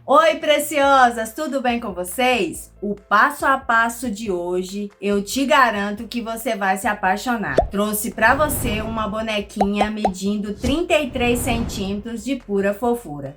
Oi, preciosas, tudo bem com vocês? O passo a passo de hoje, eu te garanto que você vai se apaixonar. Trouxe para você uma bonequinha medindo 33 centímetros de pura fofura.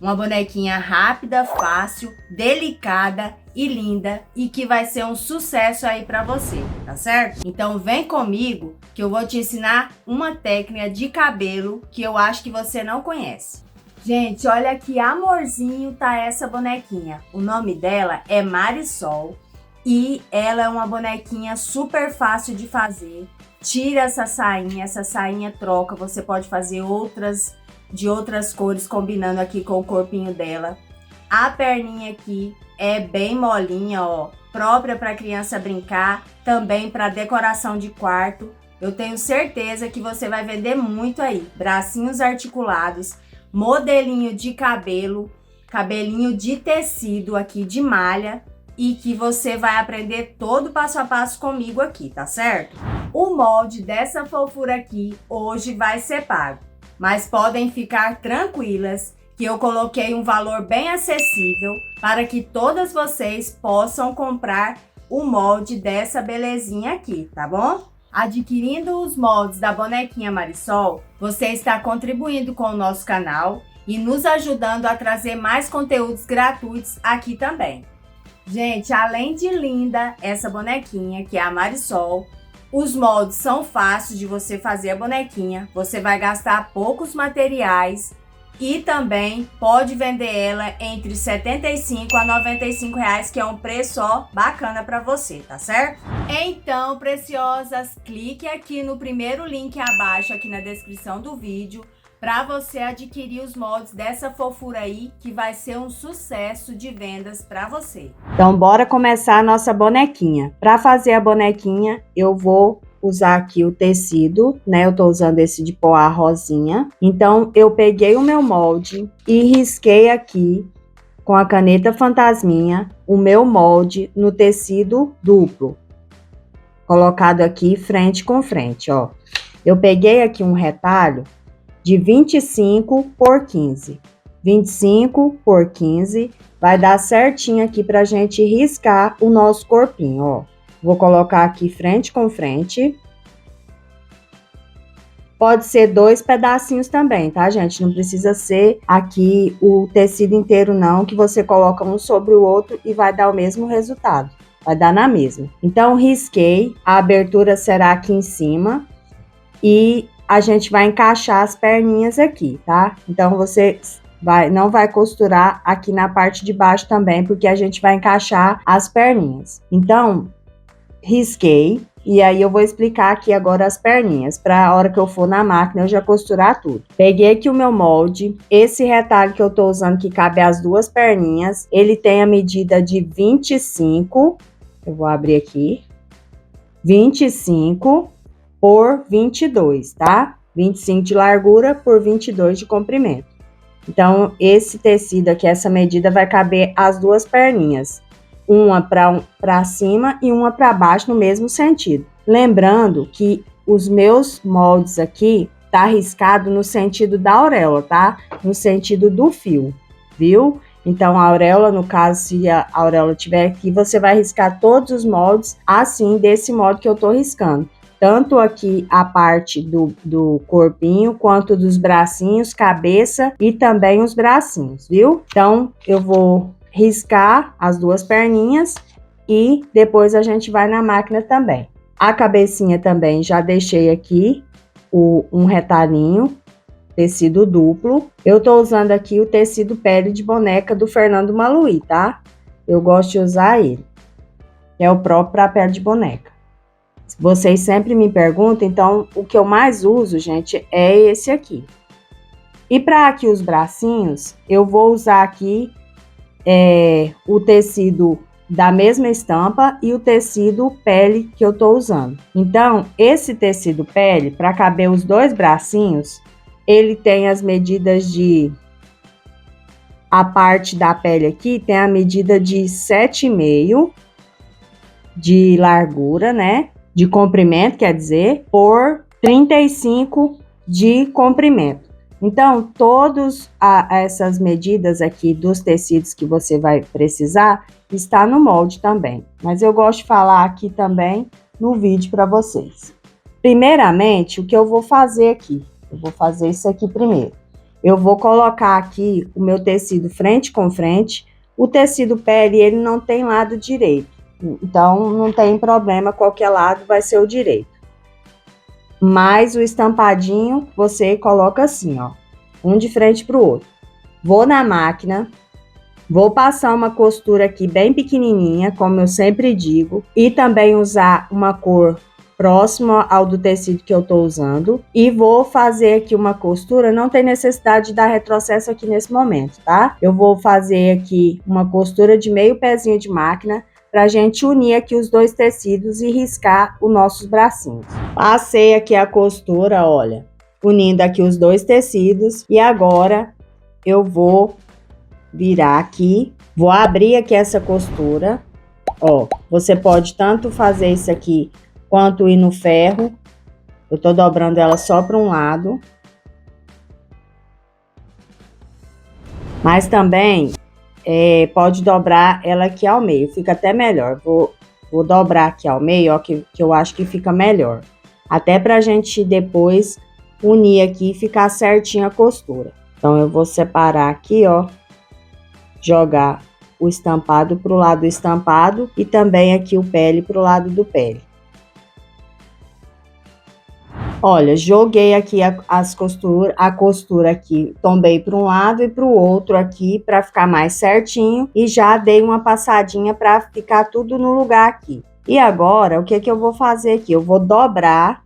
Uma bonequinha rápida, fácil, delicada e linda e que vai ser um sucesso aí para você, tá certo? Então vem comigo que eu vou te ensinar uma técnica de cabelo que eu acho que você não conhece. Gente, olha que amorzinho tá essa bonequinha. O nome dela é Marisol e ela é uma bonequinha super fácil de fazer. Tira essa sainha troca, você pode fazer outras de outras cores combinando aqui com o corpinho dela. A perninha aqui é bem molinha, ó, própria para criança brincar, também para decoração de quarto. Eu tenho certeza que você vai vender muito aí. Bracinhos articulados, modelinho de cabelo, cabelinho de tecido aqui de malha e que você vai aprender todo passo a passo comigo aqui, tá certo? O molde dessa fofura aqui hoje vai ser pago, mas podem ficar tranquilas que eu coloquei um valor bem acessível para que todas vocês possam comprar o molde dessa belezinha aqui, tá bom? Adquirindo os moldes da bonequinha Marisol, você está contribuindo com o nosso canal e nos ajudando a trazer mais conteúdos gratuitos aqui também. Gente, além de linda essa bonequinha, que é a Marisol, os moldes são fáceis de você fazer a bonequinha, você vai gastar poucos materiais e também pode vender ela entre R$ 75 a R$ 95 reais, que é um preço ó, bacana para você, tá certo? Então, preciosas, clique aqui no primeiro link abaixo, aqui na descrição do vídeo, para você adquirir os moldes dessa fofura aí, que vai ser um sucesso de vendas para você. Então, bora começar a nossa bonequinha. Para fazer a bonequinha, eu vou usar aqui o tecido, né? Eu tô usando esse de poá rosinha. Então, eu peguei o meu molde e risquei aqui com a caneta fantasminha o meu molde no tecido duplo, colocado aqui frente com frente, ó. Eu peguei aqui um retalho de 25 por 15. 25 por 15 vai dar certinho aqui pra gente riscar o nosso corpinho, ó. Vou colocar aqui frente com frente. Pode ser 2 pedacinhos também, tá, gente? Não precisa ser aqui o tecido inteiro, não, que você coloca um sobre o outro e vai dar o mesmo resultado. Vai dar na mesma. Então, risquei. A abertura será aqui em cima. E a gente vai encaixar as perninhas aqui, tá? Então, você não vai costurar aqui na parte de baixo também, porque a gente vai encaixar as perninhas. Então, risquei, e aí eu vou explicar aqui agora as perninhas, para a hora que eu for na máquina eu já costurar tudo. Peguei aqui o meu molde, esse retalho que eu tô usando que cabe as duas perninhas, ele tem a medida de 25, eu vou abrir aqui, 25 por 22, tá? 25 de largura por 22 de comprimento. Então, esse tecido aqui, essa medida vai caber as duas perninhas. Uma para cima e uma para baixo no mesmo sentido. Lembrando que os meus moldes aqui tá riscado no sentido da auréola, tá? No sentido do fio, viu? Então, a auréola, no caso, se a auréola tiver aqui, você vai riscar todos os moldes assim, desse modo que eu tô riscando. Tanto aqui a parte do corpinho, quanto dos bracinhos, cabeça e também os bracinhos, viu? Então, eu vou riscar as duas perninhas e depois a gente vai na máquina também. A cabecinha também já deixei aqui um retalhinho, tecido duplo. Eu tô usando aqui o tecido pele de boneca do Fernando Maluí, tá? Eu gosto de usar ele, que é o próprio para pele de boneca. Vocês sempre me perguntam, então o que eu mais uso, gente, é esse aqui. E para aqui os bracinhos, eu vou usar aqui o tecido da mesma estampa e o tecido pele que eu tô usando. Então, esse tecido pele, para caber os dois bracinhos, ele tem as medidas de... A parte da pele aqui tem a medida de 7,5 de largura, né? De comprimento, quer dizer, por 35 de comprimento. Então, essas medidas aqui dos tecidos que você vai precisar, está no molde também. Mas eu gosto de falar aqui também no vídeo para vocês. Primeiramente, o que eu vou fazer aqui? Eu vou fazer isso aqui primeiro. Eu vou colocar aqui o meu tecido frente com frente. O tecido pele, ele não tem lado direito. Então, não tem problema, qualquer lado vai ser o direito. Mas o estampadinho, você coloca assim, ó. Um de frente para o outro. Vou na máquina, vou passar uma costura aqui bem pequenininha, como eu sempre digo. E também usar uma cor próxima ao do tecido que eu tô usando. E vou fazer aqui uma costura, não tem necessidade de dar retrocesso aqui nesse momento, tá? Eu vou fazer aqui uma costura de meio pezinho de máquina, pra gente unir aqui os dois tecidos e riscar os nossos bracinhos. Passei aqui a costura, olha, unindo aqui os dois tecidos. E agora eu vou virar aqui, vou abrir aqui essa costura, ó. Você pode tanto fazer isso aqui quanto ir no ferro. Eu tô dobrando ela só para um lado. Mas também pode dobrar ela aqui ao meio, fica até melhor. Vou dobrar aqui ao meio, ó, que eu acho que fica melhor. Até pra gente depois unir aqui e ficar certinha a costura. Então, eu vou separar aqui, ó. Jogar o estampado pro lado do estampado e também aqui o pele pro lado do pele. Olha, joguei aqui a costura aqui, tombei para um lado e para o outro aqui para ficar mais certinho e já dei uma passadinha para ficar tudo no lugar aqui. E agora, o que que eu vou fazer aqui? Eu vou dobrar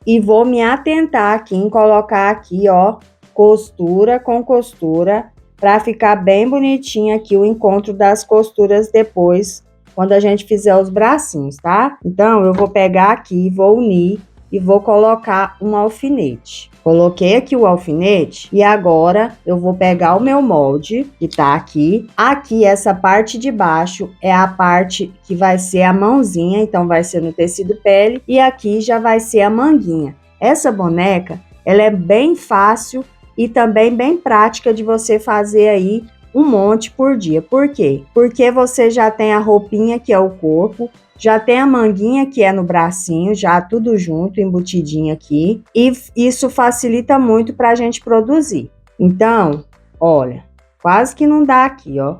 e vou me atentar aqui em colocar aqui, ó, costura com costura para ficar bem bonitinho aqui o encontro das costuras depois, quando a gente fizer os bracinhos, tá? Então, eu vou pegar aqui, vou unir e vou colocar um alfinete. Coloquei aqui o alfinete e agora eu vou pegar o meu molde que tá aqui. Aqui, essa parte de baixo é a parte que vai ser a mãozinha, então vai ser no tecido pele, e aqui já vai ser a manguinha. Essa boneca, ela é bem fácil e também bem prática de você fazer aí um monte por dia. Por quê? Porque você já tem a roupinha, que é o corpo, já tem a manguinha, que é no bracinho, já tudo junto, embutidinho aqui. E isso facilita muito para a gente produzir. Então, olha, quase que não dá aqui, ó.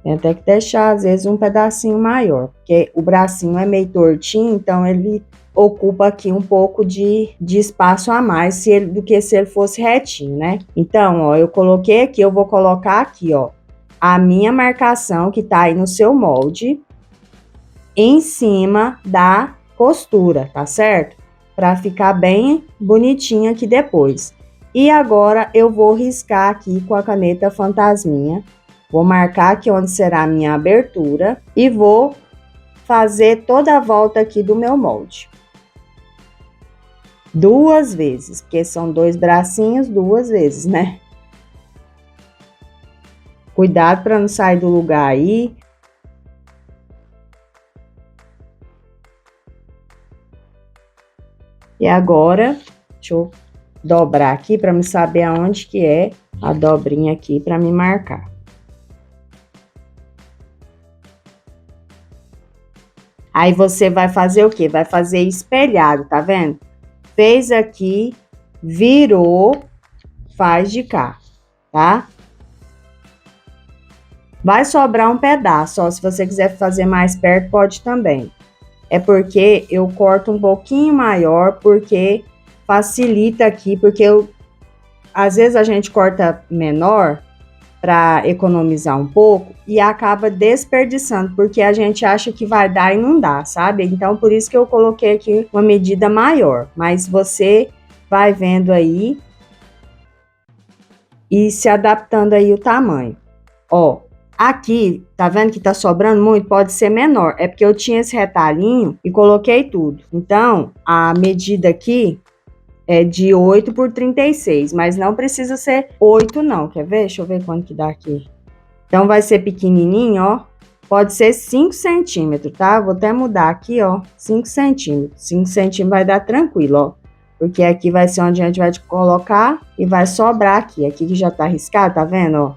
Tem até que deixar, às vezes, um pedacinho maior. Porque o bracinho é meio tortinho, então ele ocupa aqui um pouco de espaço a mais do que se ele fosse retinho, né? Então, ó, eu coloquei aqui, eu vou colocar aqui, ó, a minha marcação que tá aí no seu molde, em cima da costura, tá certo? Para ficar bem bonitinho aqui depois. E agora eu vou riscar aqui com a caneta fantasminha. Vou marcar aqui onde será a minha abertura e vou fazer toda a volta aqui do meu molde. 2 vezes, porque são 2 bracinhos, 2 vezes, né? Cuidado para não sair do lugar aí. E agora, deixa eu dobrar aqui para me saber aonde que é a dobrinha aqui para me marcar. Aí você vai fazer o quê? Vai fazer espelhado, tá vendo? Fez aqui, virou, faz de cá, tá? Vai sobrar um pedaço, ó, se você quiser fazer mais perto, pode também. É porque eu corto um pouquinho maior, porque facilita aqui, porque às vezes a gente corta menor para economizar um pouco e acaba desperdiçando, porque a gente acha que vai dar e não dá, sabe? Então, por isso que eu coloquei aqui uma medida maior, mas você vai vendo aí e se adaptando aí o tamanho. Ó, aqui, tá vendo que tá sobrando muito? Pode ser menor, é porque eu tinha esse retalhinho e coloquei tudo. Então, a medida aqui é de 8 por 36, mas não precisa ser 8 não, quer ver? Deixa eu ver quanto que dá aqui. Então, vai ser pequenininho, ó, pode ser 5 centímetros, tá? Vou até mudar aqui, ó, 5 centímetros. 5 centímetros vai dar tranquilo, ó, Porque aqui vai ser onde a gente vai colocar e vai sobrar aqui. Aqui que já tá riscado, tá vendo, ó?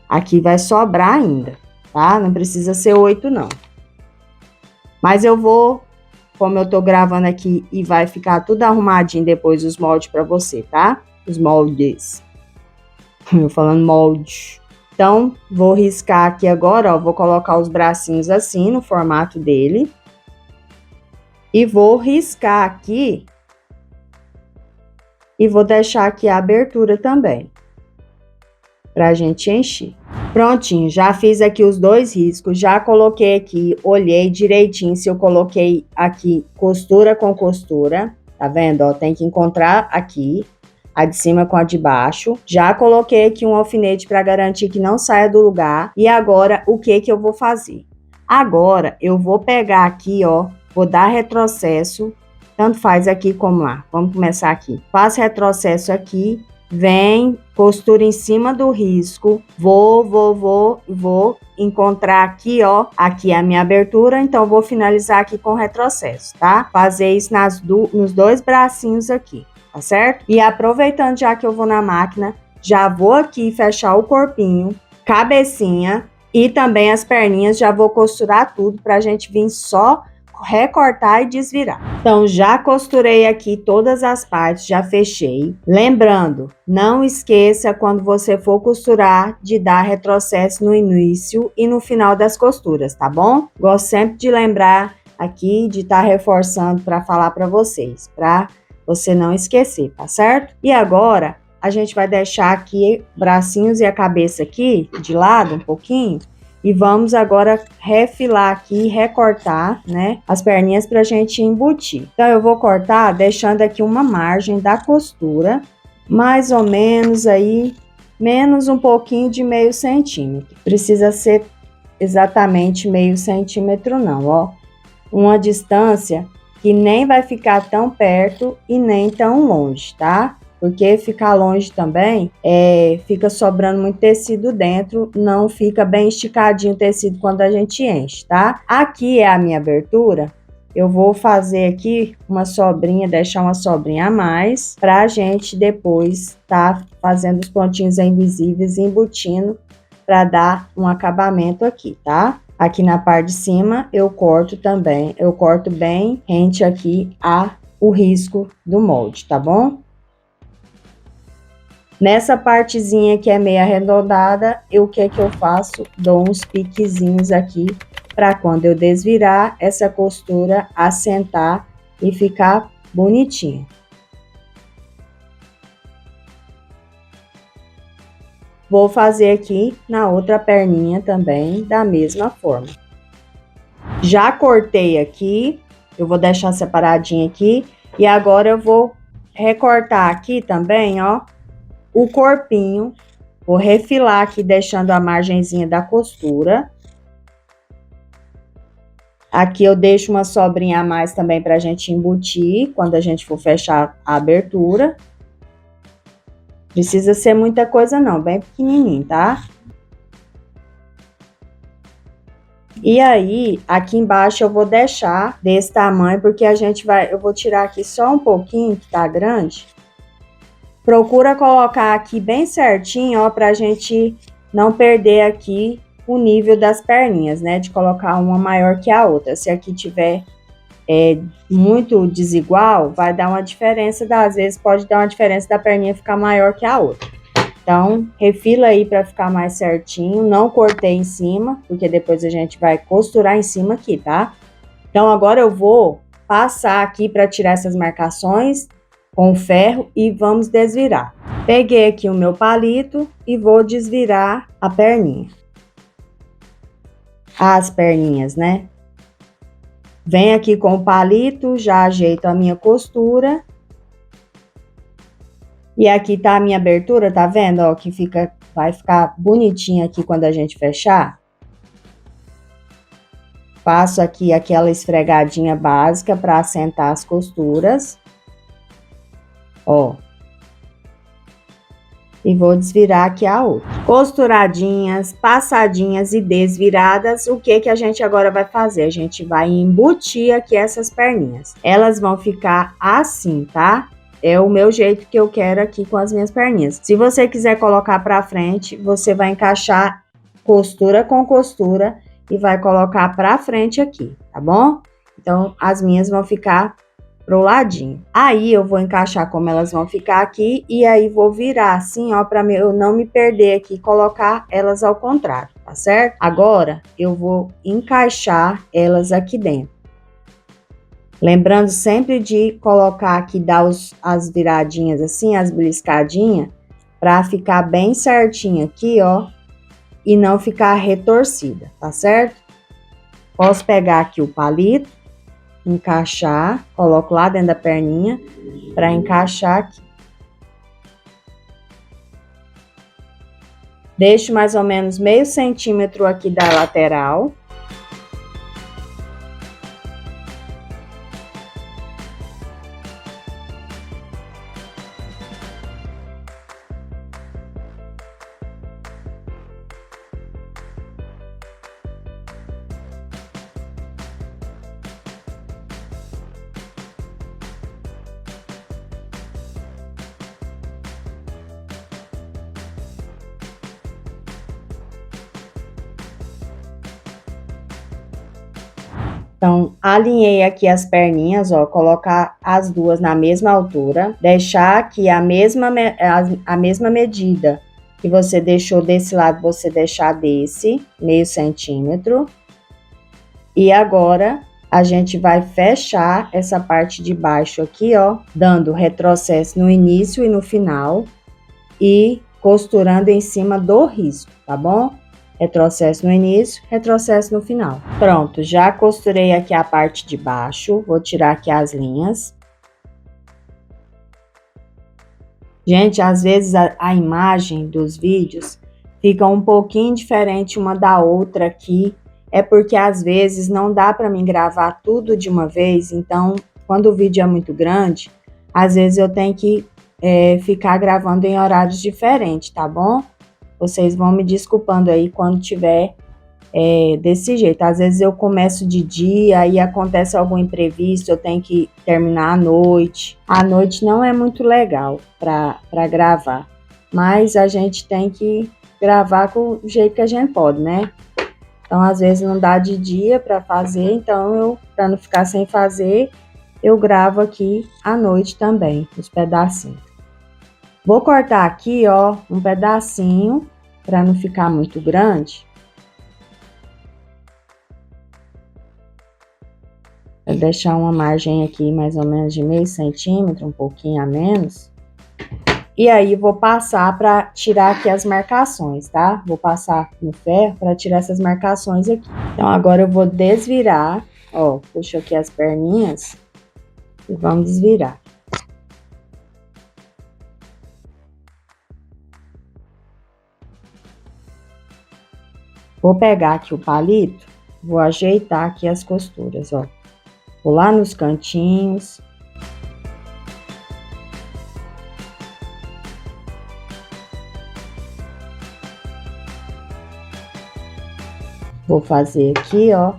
Aqui vai sobrar ainda, tá? Não precisa ser 8, não. Mas eu vou, como eu tô gravando aqui e vai ficar tudo arrumadinho depois os moldes pra você, tá? Os moldes. Eu falando molde. Então, vou riscar aqui agora, ó. Vou colocar os bracinhos assim, no formato dele. E vou riscar aqui. E vou deixar aqui a abertura também. Pra gente encher. Prontinho, já fiz aqui os 2 riscos, já coloquei aqui, olhei direitinho se eu coloquei aqui costura com costura, tá vendo, ó, tem que encontrar aqui, a de cima com a de baixo. Já coloquei aqui um alfinete para garantir que não saia do lugar. E agora, o que eu vou fazer? Agora, eu vou pegar aqui, ó, vou dar retrocesso, tanto faz aqui como lá. Vamos começar aqui. Faço retrocesso aqui. Vem, costura em cima do risco, vou encontrar aqui, ó, aqui é a minha abertura, então vou finalizar aqui com retrocesso, tá? Fazer isso nos 2 bracinhos aqui, tá certo? E aproveitando já que eu vou na máquina, já vou aqui fechar o corpinho, cabecinha e também as perninhas, já vou costurar tudo pra gente vir só recortar e desvirar. Então, já costurei aqui todas as partes, já fechei. Lembrando, não esqueça quando você for costurar de dar retrocesso no início e no final das costuras, tá bom? Gosto sempre de lembrar aqui, de estar reforçando para falar para vocês, para você não esquecer, tá certo? E agora, a gente vai deixar aqui bracinhos e a cabeça aqui de lado um pouquinho. E vamos agora refilar aqui, recortar, né, as perninhas pra gente embutir. Então, eu vou cortar deixando aqui uma margem da costura, mais ou menos aí, menos um pouquinho de meio centímetro. Precisa ser exatamente meio centímetro não, ó. Uma distância que nem vai ficar tão perto e nem tão longe, tá? Porque ficar longe também, fica sobrando muito tecido dentro, não fica bem esticadinho o tecido quando a gente enche, tá? Aqui é a minha abertura, eu vou fazer aqui uma sobrinha, deixar uma sobrinha a mais, pra gente depois tá fazendo os pontinhos invisíveis e embutindo pra dar um acabamento aqui, tá? Aqui na parte de cima eu corto também, eu corto bem rente aqui o risco do molde, tá bom? Nessa partezinha que é meio arredondada, o que eu faço? Dou uns piquezinhos aqui para quando eu desvirar essa costura assentar e ficar bonitinha. Vou fazer aqui na outra perninha também da mesma forma. Já cortei aqui, eu vou deixar separadinho aqui e agora eu vou recortar aqui também, ó. O corpinho, vou refilar aqui deixando a margenzinha da costura. Aqui eu deixo uma sobrinha a mais também pra gente embutir quando a gente for fechar a abertura. Precisa ser muita coisa não, bem pequenininho, tá? E aí, aqui embaixo eu vou deixar desse tamanho, porque eu vou tirar aqui só um pouquinho, que tá grande. Procura colocar aqui bem certinho, ó, pra gente não perder aqui o nível das perninhas, né? De colocar uma maior que a outra. Se aqui tiver muito desigual, vai dar uma diferença, às vezes pode dar uma diferença da perninha ficar maior que a outra. Então, refila aí pra ficar mais certinho. Não cortei em cima, porque depois a gente vai costurar em cima aqui, tá? Então, agora eu vou passar aqui pra tirar essas marcações com o ferro e vamos desvirar. Peguei aqui o meu palito e vou desvirar a perninha. As perninhas, né? Venho aqui com o palito, já ajeito a minha costura. E aqui tá a minha abertura, tá vendo? Ó, que vai ficar bonitinha aqui quando a gente fechar. Passo aqui aquela esfregadinha básica para assentar as costuras. Ó. E vou desvirar aqui a outra. Costuradinhas, passadinhas e desviradas, o que a gente agora vai fazer? A gente vai embutir aqui essas perninhas. Elas vão ficar assim, tá? é o meu jeito que eu quero aqui com as minhas perninhas. Se você quiser colocar pra frente, você vai encaixar costura com costura e vai colocar pra frente aqui, tá bom? Então, as minhas vão ficar pro ladinho. Aí, eu vou encaixar como elas vão ficar aqui e aí vou virar assim, ó, pra eu não me perder aqui e colocar elas ao contrário, tá certo? Agora, eu vou encaixar elas aqui dentro. Lembrando sempre de colocar aqui, dar as viradinhas assim, as beliscadinhas, pra ficar bem certinho aqui, ó, e não ficar retorcida, tá certo? Posso pegar aqui o palito, encaixar, coloco lá dentro da perninha para encaixar aqui. Deixo mais ou menos meio centímetro aqui da lateral. Então, alinhei aqui as perninhas, ó, colocar as duas na mesma altura, deixar aqui a mesma medida que você deixou desse lado, você deixar desse, meio centímetro. E agora, a gente vai fechar essa parte de baixo aqui, ó, dando retrocesso no início e no final e costurando em cima do risco, tá bom? Retrocesso no início, retrocesso no final. Pronto, já costurei aqui a parte de baixo, vou tirar aqui as linhas. Gente, às vezes a imagem dos vídeos fica um pouquinho diferente uma da outra aqui, é porque às vezes não dá para mim gravar tudo de uma vez, então quando o vídeo é muito grande, às vezes eu tenho que ficar gravando em horários diferentes, tá bom? Vocês vão me desculpando aí quando tiver desse jeito. Às vezes eu começo de dia e acontece algum imprevisto, eu tenho que terminar à noite. À noite não é muito legal para gravar, mas a gente tem que gravar com o jeito que a gente pode, né? Então, às vezes não dá de dia para fazer, então para não ficar sem fazer, eu gravo aqui à noite também, os pedacinhos. Vou cortar aqui, ó, um pedacinho, para não ficar muito grande. Vou deixar uma margem aqui mais ou menos de meio centímetro, um pouquinho a menos. E aí, vou passar para tirar aqui as marcações, tá? Vou passar no ferro para tirar essas marcações aqui. Então, agora eu vou desvirar, ó, puxo aqui as perninhas e vamos desvirar. Vou pegar aqui o palito, vou ajeitar aqui as costuras, ó. Vou lá nos cantinhos. Vou fazer aqui, ó.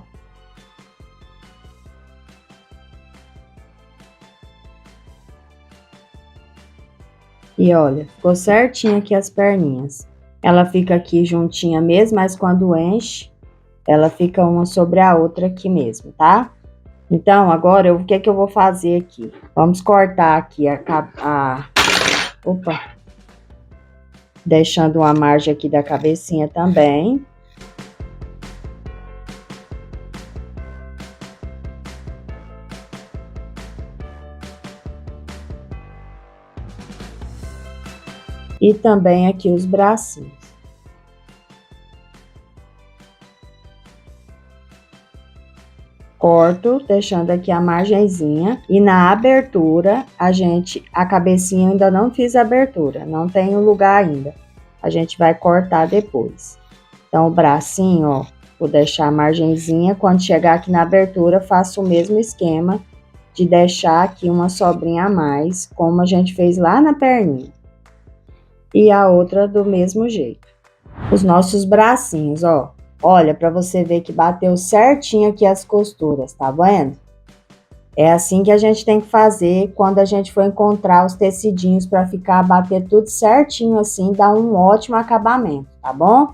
E olha, ficou certinho aqui as perninhas. Ela fica aqui juntinha mesmo, mas quando enche, ela fica uma sobre a outra aqui mesmo, tá? Então, agora, o que é que eu vou fazer aqui? Vamos cortar aqui opa! Deixando uma margem aqui da cabecinha também. E também aqui os bracinhos. Corto, deixando aqui a margenzinha. E na abertura, a cabecinha ainda não fiz a abertura, não tem o lugar ainda. A gente vai cortar depois. Então, o bracinho, ó, vou deixar a margenzinha. Quando chegar aqui na abertura, faço o mesmo esquema de deixar aqui uma sobrinha a mais, como a gente fez lá na perninha. E a outra do mesmo jeito. Os nossos bracinhos, ó. Olha, para você ver que bateu certinho aqui as costuras, tá vendo? É assim que a gente tem que fazer quando a gente for encontrar os tecidinhos para ficar, bater tudo certinho assim, dá um ótimo acabamento, tá bom?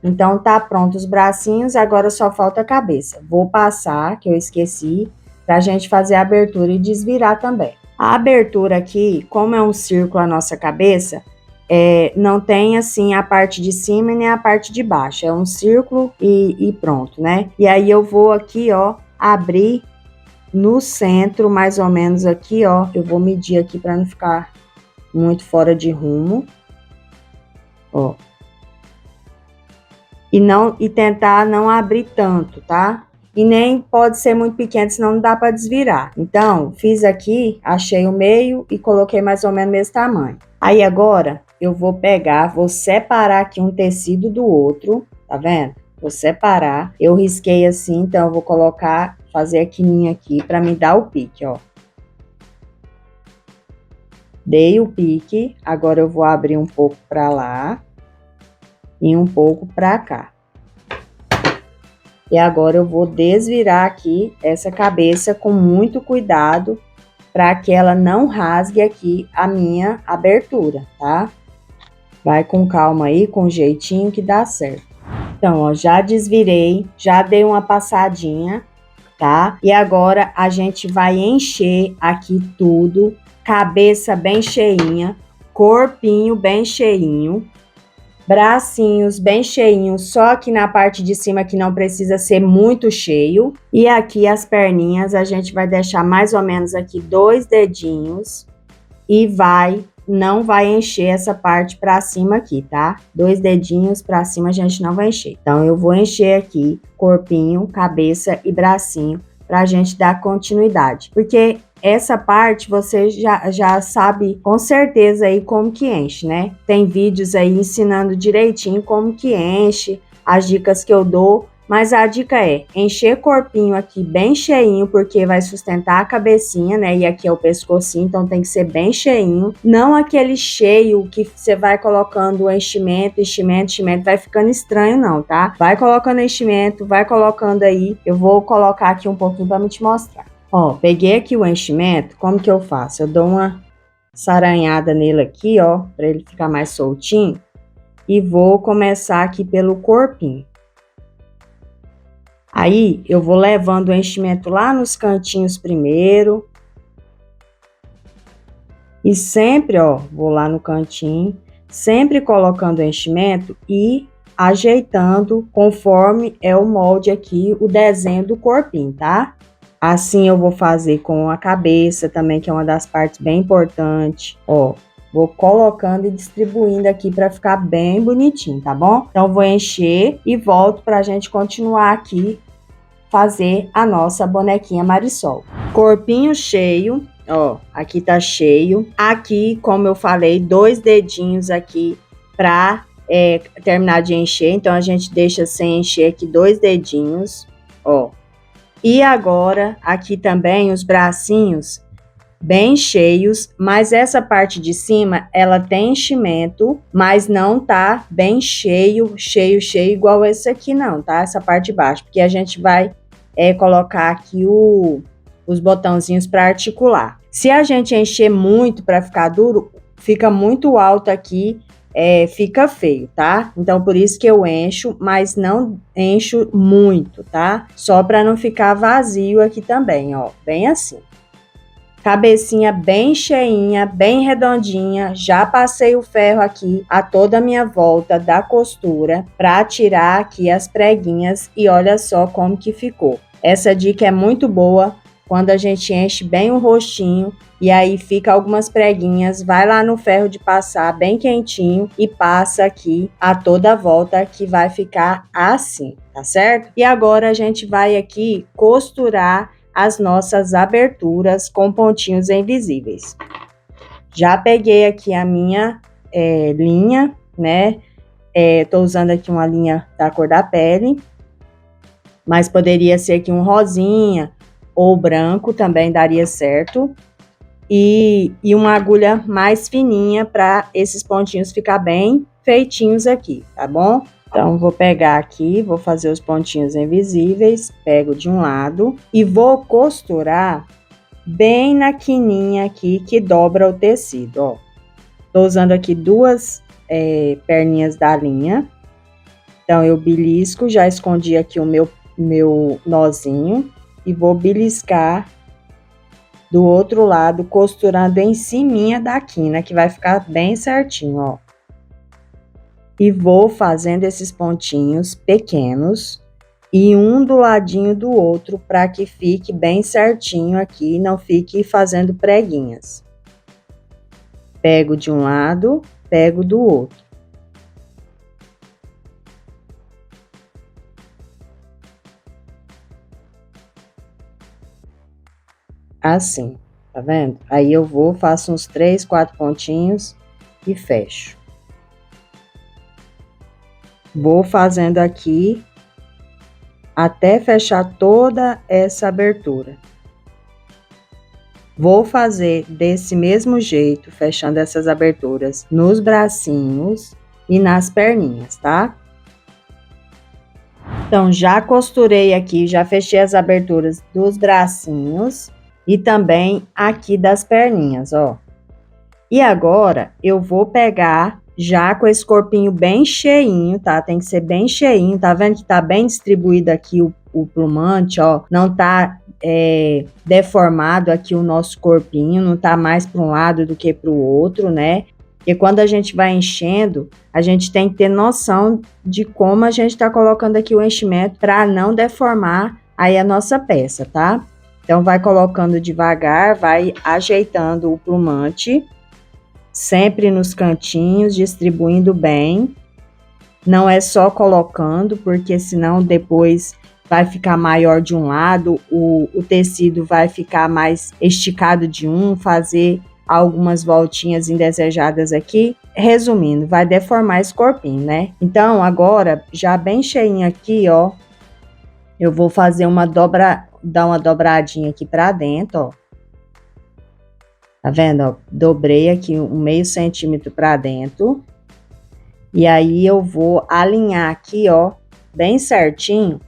Então tá pronto os bracinhos, agora só falta a cabeça. Vou passar, que eu esqueci, pra gente fazer a abertura e desvirar também. A abertura aqui, como é um círculo a nossa cabeça, não tem assim a parte de cima nem a parte de baixo. É um círculo e pronto, né? E aí eu vou aqui, ó, abrir no centro, mais ou menos aqui, ó. Eu vou medir aqui para não ficar muito fora de rumo, ó. E tentar não abrir tanto, tá? E nem pode ser muito pequeno, senão não dá para desvirar. Então, fiz aqui, achei o meio e coloquei mais ou menos o mesmo tamanho. Aí agora, eu vou pegar, vou separar aqui um tecido do outro, tá vendo? Vou separar, eu risquei assim, então eu vou colocar, fazer a quininha aqui para me dar o pique, ó. Dei o pique, agora eu vou abrir um pouco para lá e um pouco para cá. E agora eu vou desvirar aqui essa cabeça com muito cuidado para que ela não rasgue aqui a minha abertura, tá? Vai com calma aí, com jeitinho que dá certo. Então, ó, já desvirei, já dei uma passadinha, tá? E agora a gente vai encher aqui tudo, cabeça bem cheinha, corpinho bem cheinho, bracinhos bem cheinhos, só aqui na parte de cima que não precisa ser muito cheio. E aqui as perninhas a gente vai deixar mais ou menos aqui 2 dedinhos e não vai encher essa parte pra cima aqui, tá? 2 dedinhos pra cima a gente não vai encher. Então eu vou encher aqui corpinho, cabeça e bracinho pra gente dar continuidade. Porque essa parte você já sabe com certeza aí como que enche, né? Tem vídeos aí ensinando direitinho como que enche, as dicas que eu dou. Mas a dica é encher corpinho aqui bem cheinho, porque vai sustentar a cabecinha, né? E aqui é o pescocinho, então tem que ser bem cheinho. Não aquele cheio que você vai colocando o enchimento, vai ficando estranho não, tá? Vai colocando enchimento, vai colocando aí. Eu vou colocar aqui um pouquinho para me te mostrar. Ó, peguei aqui o enchimento, como que eu faço? Eu dou uma saranhada nele aqui, ó, para ele ficar mais soltinho. E vou começar aqui pelo corpinho. Aí, eu vou levando o enchimento lá nos cantinhos primeiro. E sempre, ó, vou lá no cantinho, sempre colocando o enchimento e ajeitando conforme é o molde aqui, o desenho do corpinho, tá? Assim eu vou fazer com a cabeça também, que é uma das partes bem importantes, ó. Vou colocando e distribuindo aqui para ficar bem bonitinho, tá bom? Então, vou encher e volto pra gente continuar aqui fazer a nossa bonequinha Marisol. Corpinho cheio, ó, aqui tá cheio. Aqui, como eu falei, 2 dedinhos aqui pra terminar de encher. Então, a gente deixa sem encher aqui 2 dedinhos, ó. E agora, aqui também os bracinhos bem cheios, mas essa parte de cima, ela tem enchimento, mas não tá bem cheio igual esse aqui não, tá? Essa parte de baixo, porque a gente vai colocar aqui os botãozinhos para articular. Se a gente encher muito para ficar duro, fica muito alto aqui, fica feio, tá? Então, por isso que eu encho, mas não encho muito, tá? Só para não ficar vazio aqui também, ó, bem assim. Cabecinha bem cheinha, bem redondinha, já passei o ferro aqui a toda a minha volta da costura para tirar aqui as preguinhas e olha só como que ficou. Essa dica é muito boa quando a gente enche bem o rostinho e aí fica algumas preguinhas, vai lá no ferro de passar bem quentinho e passa aqui a toda a volta que vai ficar assim, tá certo? E agora a gente vai aqui costurar as nossas aberturas com pontinhos invisíveis. Já peguei aqui a minha linha, né? Tô usando aqui uma linha da cor da pele, mas poderia ser aqui um rosinha ou branco, também daria certo. E uma agulha mais fininha para esses pontinhos ficar bem feitinhos aqui, tá bom? Então, vou pegar aqui, vou fazer os pontinhos invisíveis, pego de um lado e vou costurar bem na quininha aqui que dobra o tecido, ó. Tô usando aqui duas perninhas da linha. Então, eu belisco, já escondi aqui o meu nozinho e vou beliscar do outro lado, costurando em ciminha da quina, que vai ficar bem certinho, ó. E vou fazendo esses pontinhos pequenos e um do ladinho do outro para que fique bem certinho aqui, não fique fazendo preguinhas. Pego de um lado, pego do outro. Assim, tá vendo? Aí eu vou, faço uns 3, 4 pontinhos e fecho. Vou fazendo aqui até fechar toda essa abertura. Vou fazer desse mesmo jeito, fechando essas aberturas nos bracinhos e nas perninhas, tá? Então, já costurei aqui, já fechei as aberturas dos bracinhos e também aqui das perninhas, ó. E agora, eu vou pegar já com esse corpinho bem cheinho, tá? Tem que ser bem cheinho, tá vendo que tá bem distribuído aqui o plumante, ó? Não tá deformado aqui o nosso corpinho, não tá mais para um lado do que para o outro, né? Porque quando a gente vai enchendo, a gente tem que ter noção de como a gente tá colocando aqui o enchimento para não deformar aí a nossa peça, tá? Então, vai colocando devagar, vai ajeitando o plumante, sempre nos cantinhos, distribuindo bem. Não é só colocando, porque senão depois vai ficar maior de um lado, o tecido vai ficar mais esticado de um, fazer algumas voltinhas indesejadas aqui. Resumindo, vai deformar esse corpinho, né? Então, agora, já bem cheinho aqui, ó, eu vou fazer dar uma dobradinha aqui pra dentro, ó. Tá vendo, ó? Dobrei aqui um meio centímetro pra dentro. E aí, eu vou alinhar aqui, ó, bem certinho.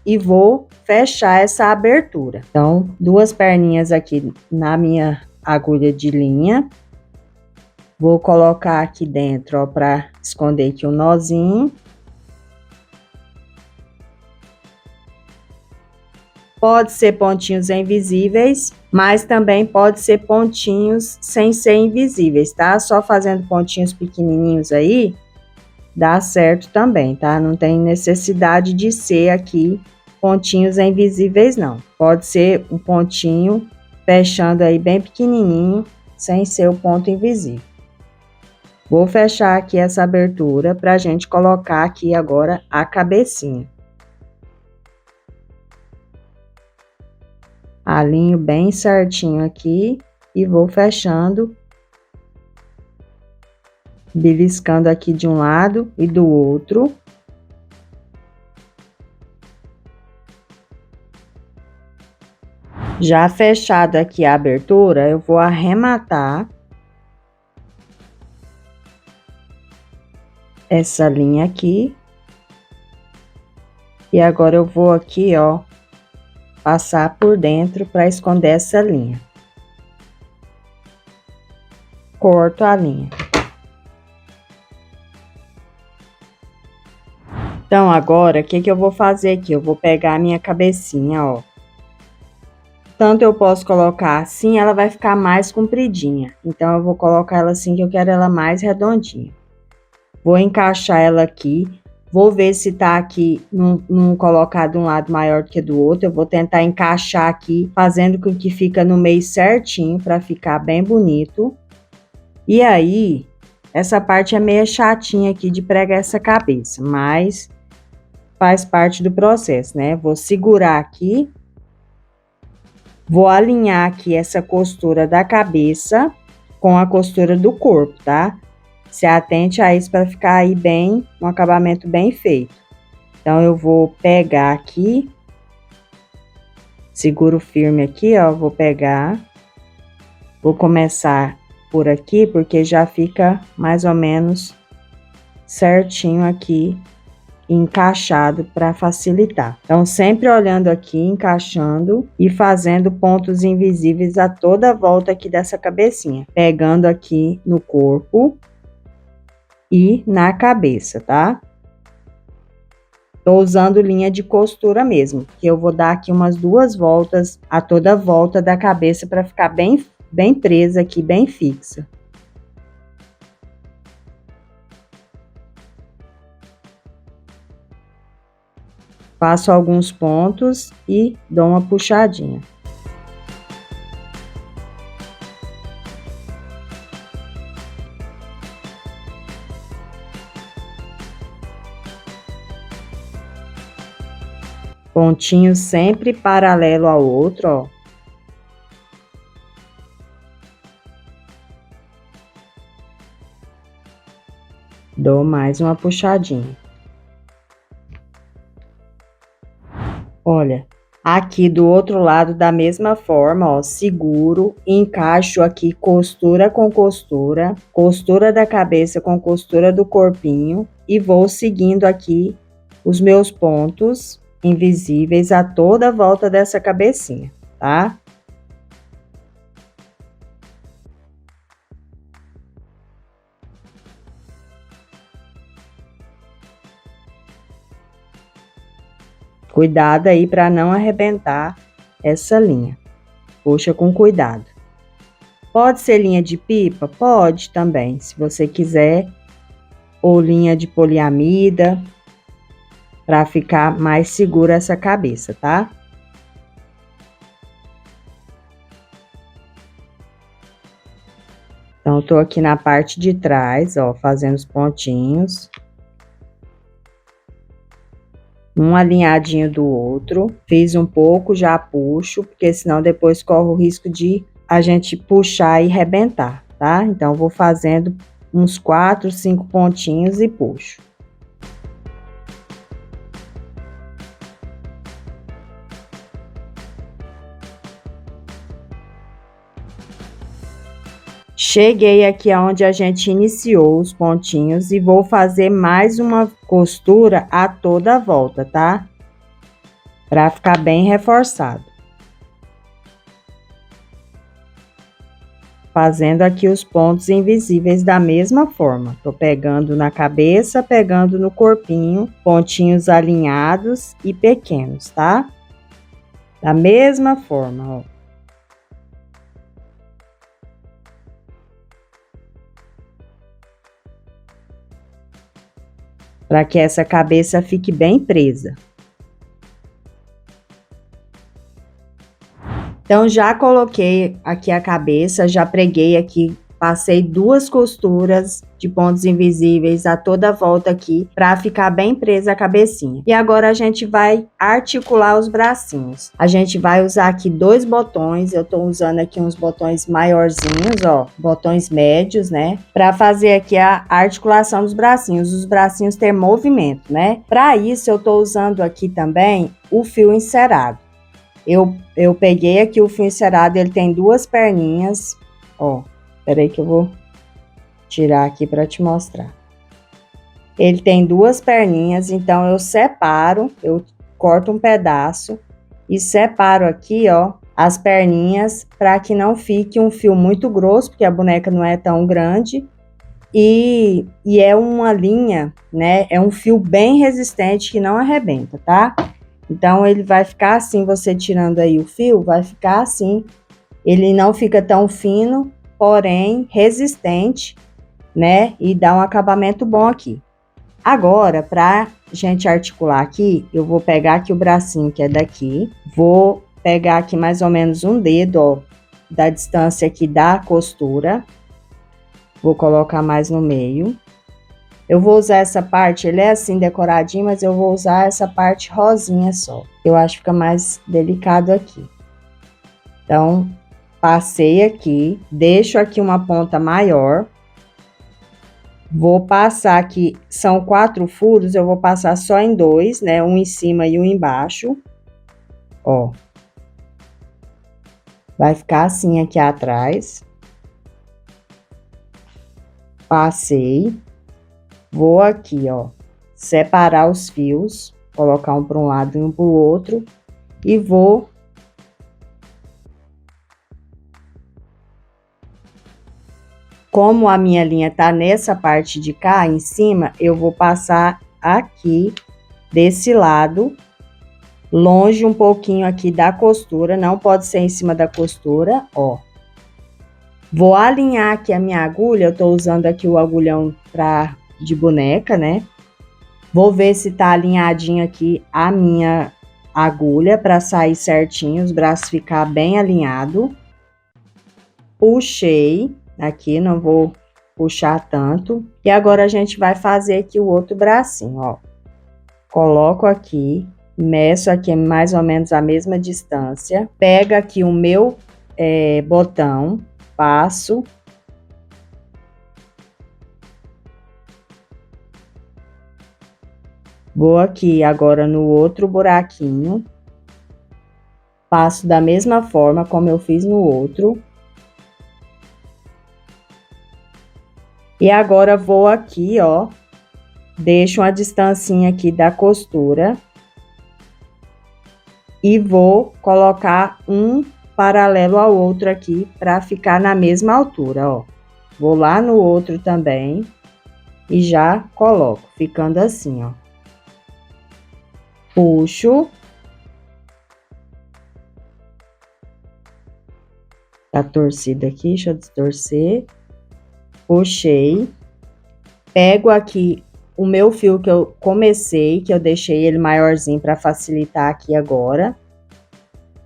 E vou fechar essa abertura. Então, duas perninhas aqui na minha agulha de linha. Vou colocar aqui dentro, ó, pra esconder aqui o nozinho. Pode ser pontinhos invisíveis, mas também pode ser pontinhos sem ser invisíveis, tá? Só fazendo pontinhos pequenininhos aí, dá certo também, tá? Não tem necessidade de ser aqui pontinhos invisíveis, não. Pode ser um pontinho fechando aí bem pequenininho, sem ser o ponto invisível. Vou fechar aqui essa abertura pra gente colocar aqui agora a cabecinha. Alinho bem certinho aqui e vou fechando, beliscando aqui de um lado e do outro. Já fechado aqui a abertura, eu vou arrematar essa linha aqui. E agora eu vou aqui, ó, passar por dentro para esconder essa linha. Corto a linha. Então, agora, o que que eu vou fazer aqui? Eu vou pegar a minha cabecinha, ó. Tanto eu posso colocar assim, ela vai ficar mais compridinha. Então, eu vou colocar ela assim, que eu quero ela mais redondinha. Vou encaixar ela aqui. Vou ver se tá aqui, não colocar de um lado maior do que do outro. Eu vou tentar encaixar aqui, fazendo com que fica no meio certinho, para ficar bem bonito. E aí, essa parte é meio chatinha aqui de pregar essa cabeça, mas faz parte do processo, né? Vou segurar aqui. Vou alinhar aqui essa costura da cabeça com a costura do corpo, tá? Se atente a isso para ficar aí bem, um acabamento bem feito. Então, eu vou pegar aqui, seguro firme aqui, ó, vou pegar. Vou começar por aqui, porque já fica mais ou menos certinho aqui encaixado para facilitar. Então, sempre olhando aqui, encaixando e fazendo pontos invisíveis a toda a volta aqui dessa cabecinha. Pegando aqui no corpo e na cabeça, tá? Tô usando linha de costura mesmo, que eu vou dar aqui umas 2 voltas a toda a volta da cabeça para ficar bem presa aqui, bem fixa. Faço alguns pontos e dou uma puxadinha. Pontinho sempre paralelo ao outro, ó. Dou mais uma puxadinha. Olha, aqui do outro lado da mesma forma, ó, seguro, encaixo aqui costura com costura, costura da cabeça com costura do corpinho e vou seguindo aqui os meus pontos invisíveis a toda a volta dessa cabecinha, tá? Cuidado aí para não arrebentar essa linha. Puxa com cuidado. Pode ser linha de pipa? Pode também, se você quiser. Ou linha de poliamida, para ficar mais segura essa cabeça, tá? Então, eu tô aqui na parte de trás, ó, fazendo os pontinhos. Um alinhadinho do outro. Fiz um pouco, já puxo, porque senão depois corre o risco de a gente puxar e rebentar, tá? Então, vou fazendo uns 4, 5 pontinhos e puxo. Cheguei aqui aonde a gente iniciou os pontinhos e vou fazer mais uma costura a toda a volta, tá? Para ficar bem reforçado. Fazendo aqui os pontos invisíveis da mesma forma. Tô pegando na cabeça, pegando no corpinho, pontinhos alinhados e pequenos, tá? Da mesma forma, ó. Para que essa cabeça fique bem presa. Então, já coloquei aqui a cabeça, já preguei aqui, passei 2 costuras de pontos invisíveis a toda a volta aqui, para ficar bem presa a cabecinha. E agora a gente vai articular os bracinhos. A gente vai usar aqui 2 botões, eu tô usando aqui uns botões maiorzinhos, ó, botões médios, né? Para fazer aqui a articulação dos bracinhos, os bracinhos ter movimento, né? Para isso, eu tô usando aqui também o fio encerado. Eu peguei aqui o fio encerado, ele tem 2 perninhas, ó. Peraí que eu vou tirar aqui para te mostrar. Ele tem 2 perninhas, então eu separo, eu corto um pedaço e separo aqui, ó, as perninhas para que não fique um fio muito grosso, porque a boneca não é tão grande. E é uma linha, né? É um fio bem resistente que não arrebenta, tá? Então, ele vai ficar assim, você tirando aí o fio, vai ficar assim. Ele não fica tão fino, porém resistente, né? E dá um acabamento bom aqui. Agora, pra gente articular aqui, eu vou pegar aqui o bracinho que é daqui. Vou pegar aqui mais ou menos um dedo, ó, da distância aqui da costura. Vou colocar mais no meio. Eu vou usar essa parte, ele é assim decoradinho, mas eu vou usar essa parte rosinha só. Eu acho que fica mais delicado aqui. Então, passei aqui, deixo aqui uma ponta maior. Vou passar aqui, são 4 furos, eu vou passar só em 2, né? Um em cima e um embaixo. Ó. Vai ficar assim aqui atrás. Passei. Vou aqui, ó, separar os fios, colocar um para um lado e um para o outro, e vou como a minha linha tá nessa parte de cá em cima, eu vou passar aqui desse lado, longe um pouquinho aqui da costura, não pode ser em cima da costura, ó. Vou alinhar aqui a minha agulha, eu tô usando aqui o agulhão de boneca, né? Vou ver se tá alinhadinho aqui a minha agulha para sair certinho, os braços ficar bem alinhado. Puxei aqui, não vou puxar tanto. E agora a gente vai fazer aqui o outro bracinho, ó. Coloco aqui, meço aqui mais ou menos a mesma distância. Pego aqui o meu botão, passo. Vou aqui agora no outro buraquinho. Passo da mesma forma como eu fiz no outro. E agora vou aqui, ó, deixo uma distancinha aqui da costura. E vou colocar um paralelo ao outro aqui para ficar na mesma altura, ó. Vou lá no outro também e já coloco, ficando assim, ó. Puxo. Tá torcido aqui, deixa eu distorcer. Puxei. Pego aqui o meu fio que eu comecei, que eu deixei ele maiorzinho para facilitar aqui agora.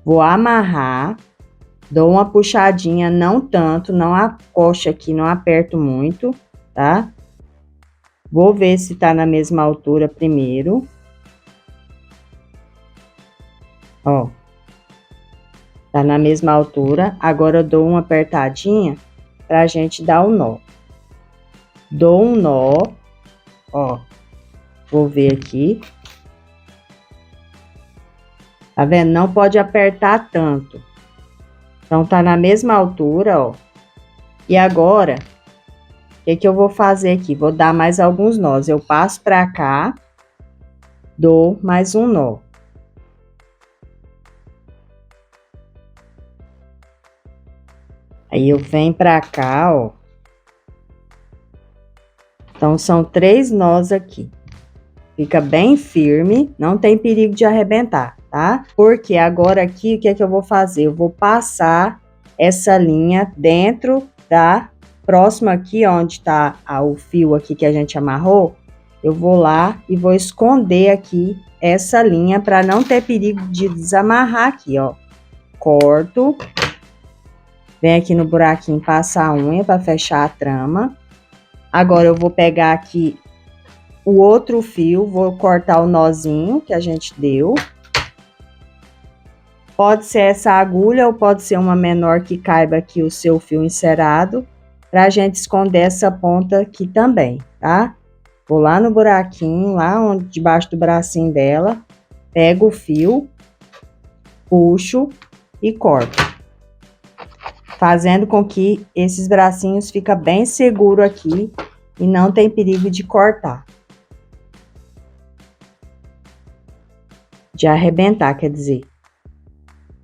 Vou amarrar. Dou uma puxadinha, não tanto, não acosto aqui, não aperto muito, tá? Vou ver se tá na mesma altura primeiro. Ó. Tá na mesma altura. Agora eu dou uma apertadinha pra gente dar o nó. Dou um nó, ó. Vou ver aqui. Tá vendo? Não pode apertar tanto. Então, tá na mesma altura, ó. E agora, o que eu vou fazer aqui? Vou dar mais alguns nós. Eu passo pra cá, dou mais um nó. Aí, eu venho pra cá, ó. Então, são 3 nós aqui. Fica bem firme, não tem perigo de arrebentar, tá? Porque agora aqui, o que é que eu vou fazer? Eu vou passar essa linha dentro da próxima aqui, onde tá o fio aqui que a gente amarrou. Eu vou lá e vou esconder aqui essa linha para não ter perigo de desamarrar aqui, ó. Corto. Vem aqui no buraquinho, passar a unha para fechar a trama. Agora, eu vou pegar aqui o outro fio, vou cortar o nozinho que a gente deu. Pode ser essa agulha ou pode ser uma menor que caiba aqui o seu fio encerado, pra gente esconder essa ponta aqui também, tá? Vou lá no buraquinho, lá onde, debaixo do bracinho dela, pego o fio, puxo e corto. Fazendo com que esses bracinhos fiquem bem seguros aqui e não tem perigo de cortar. De arrebentar, quer dizer.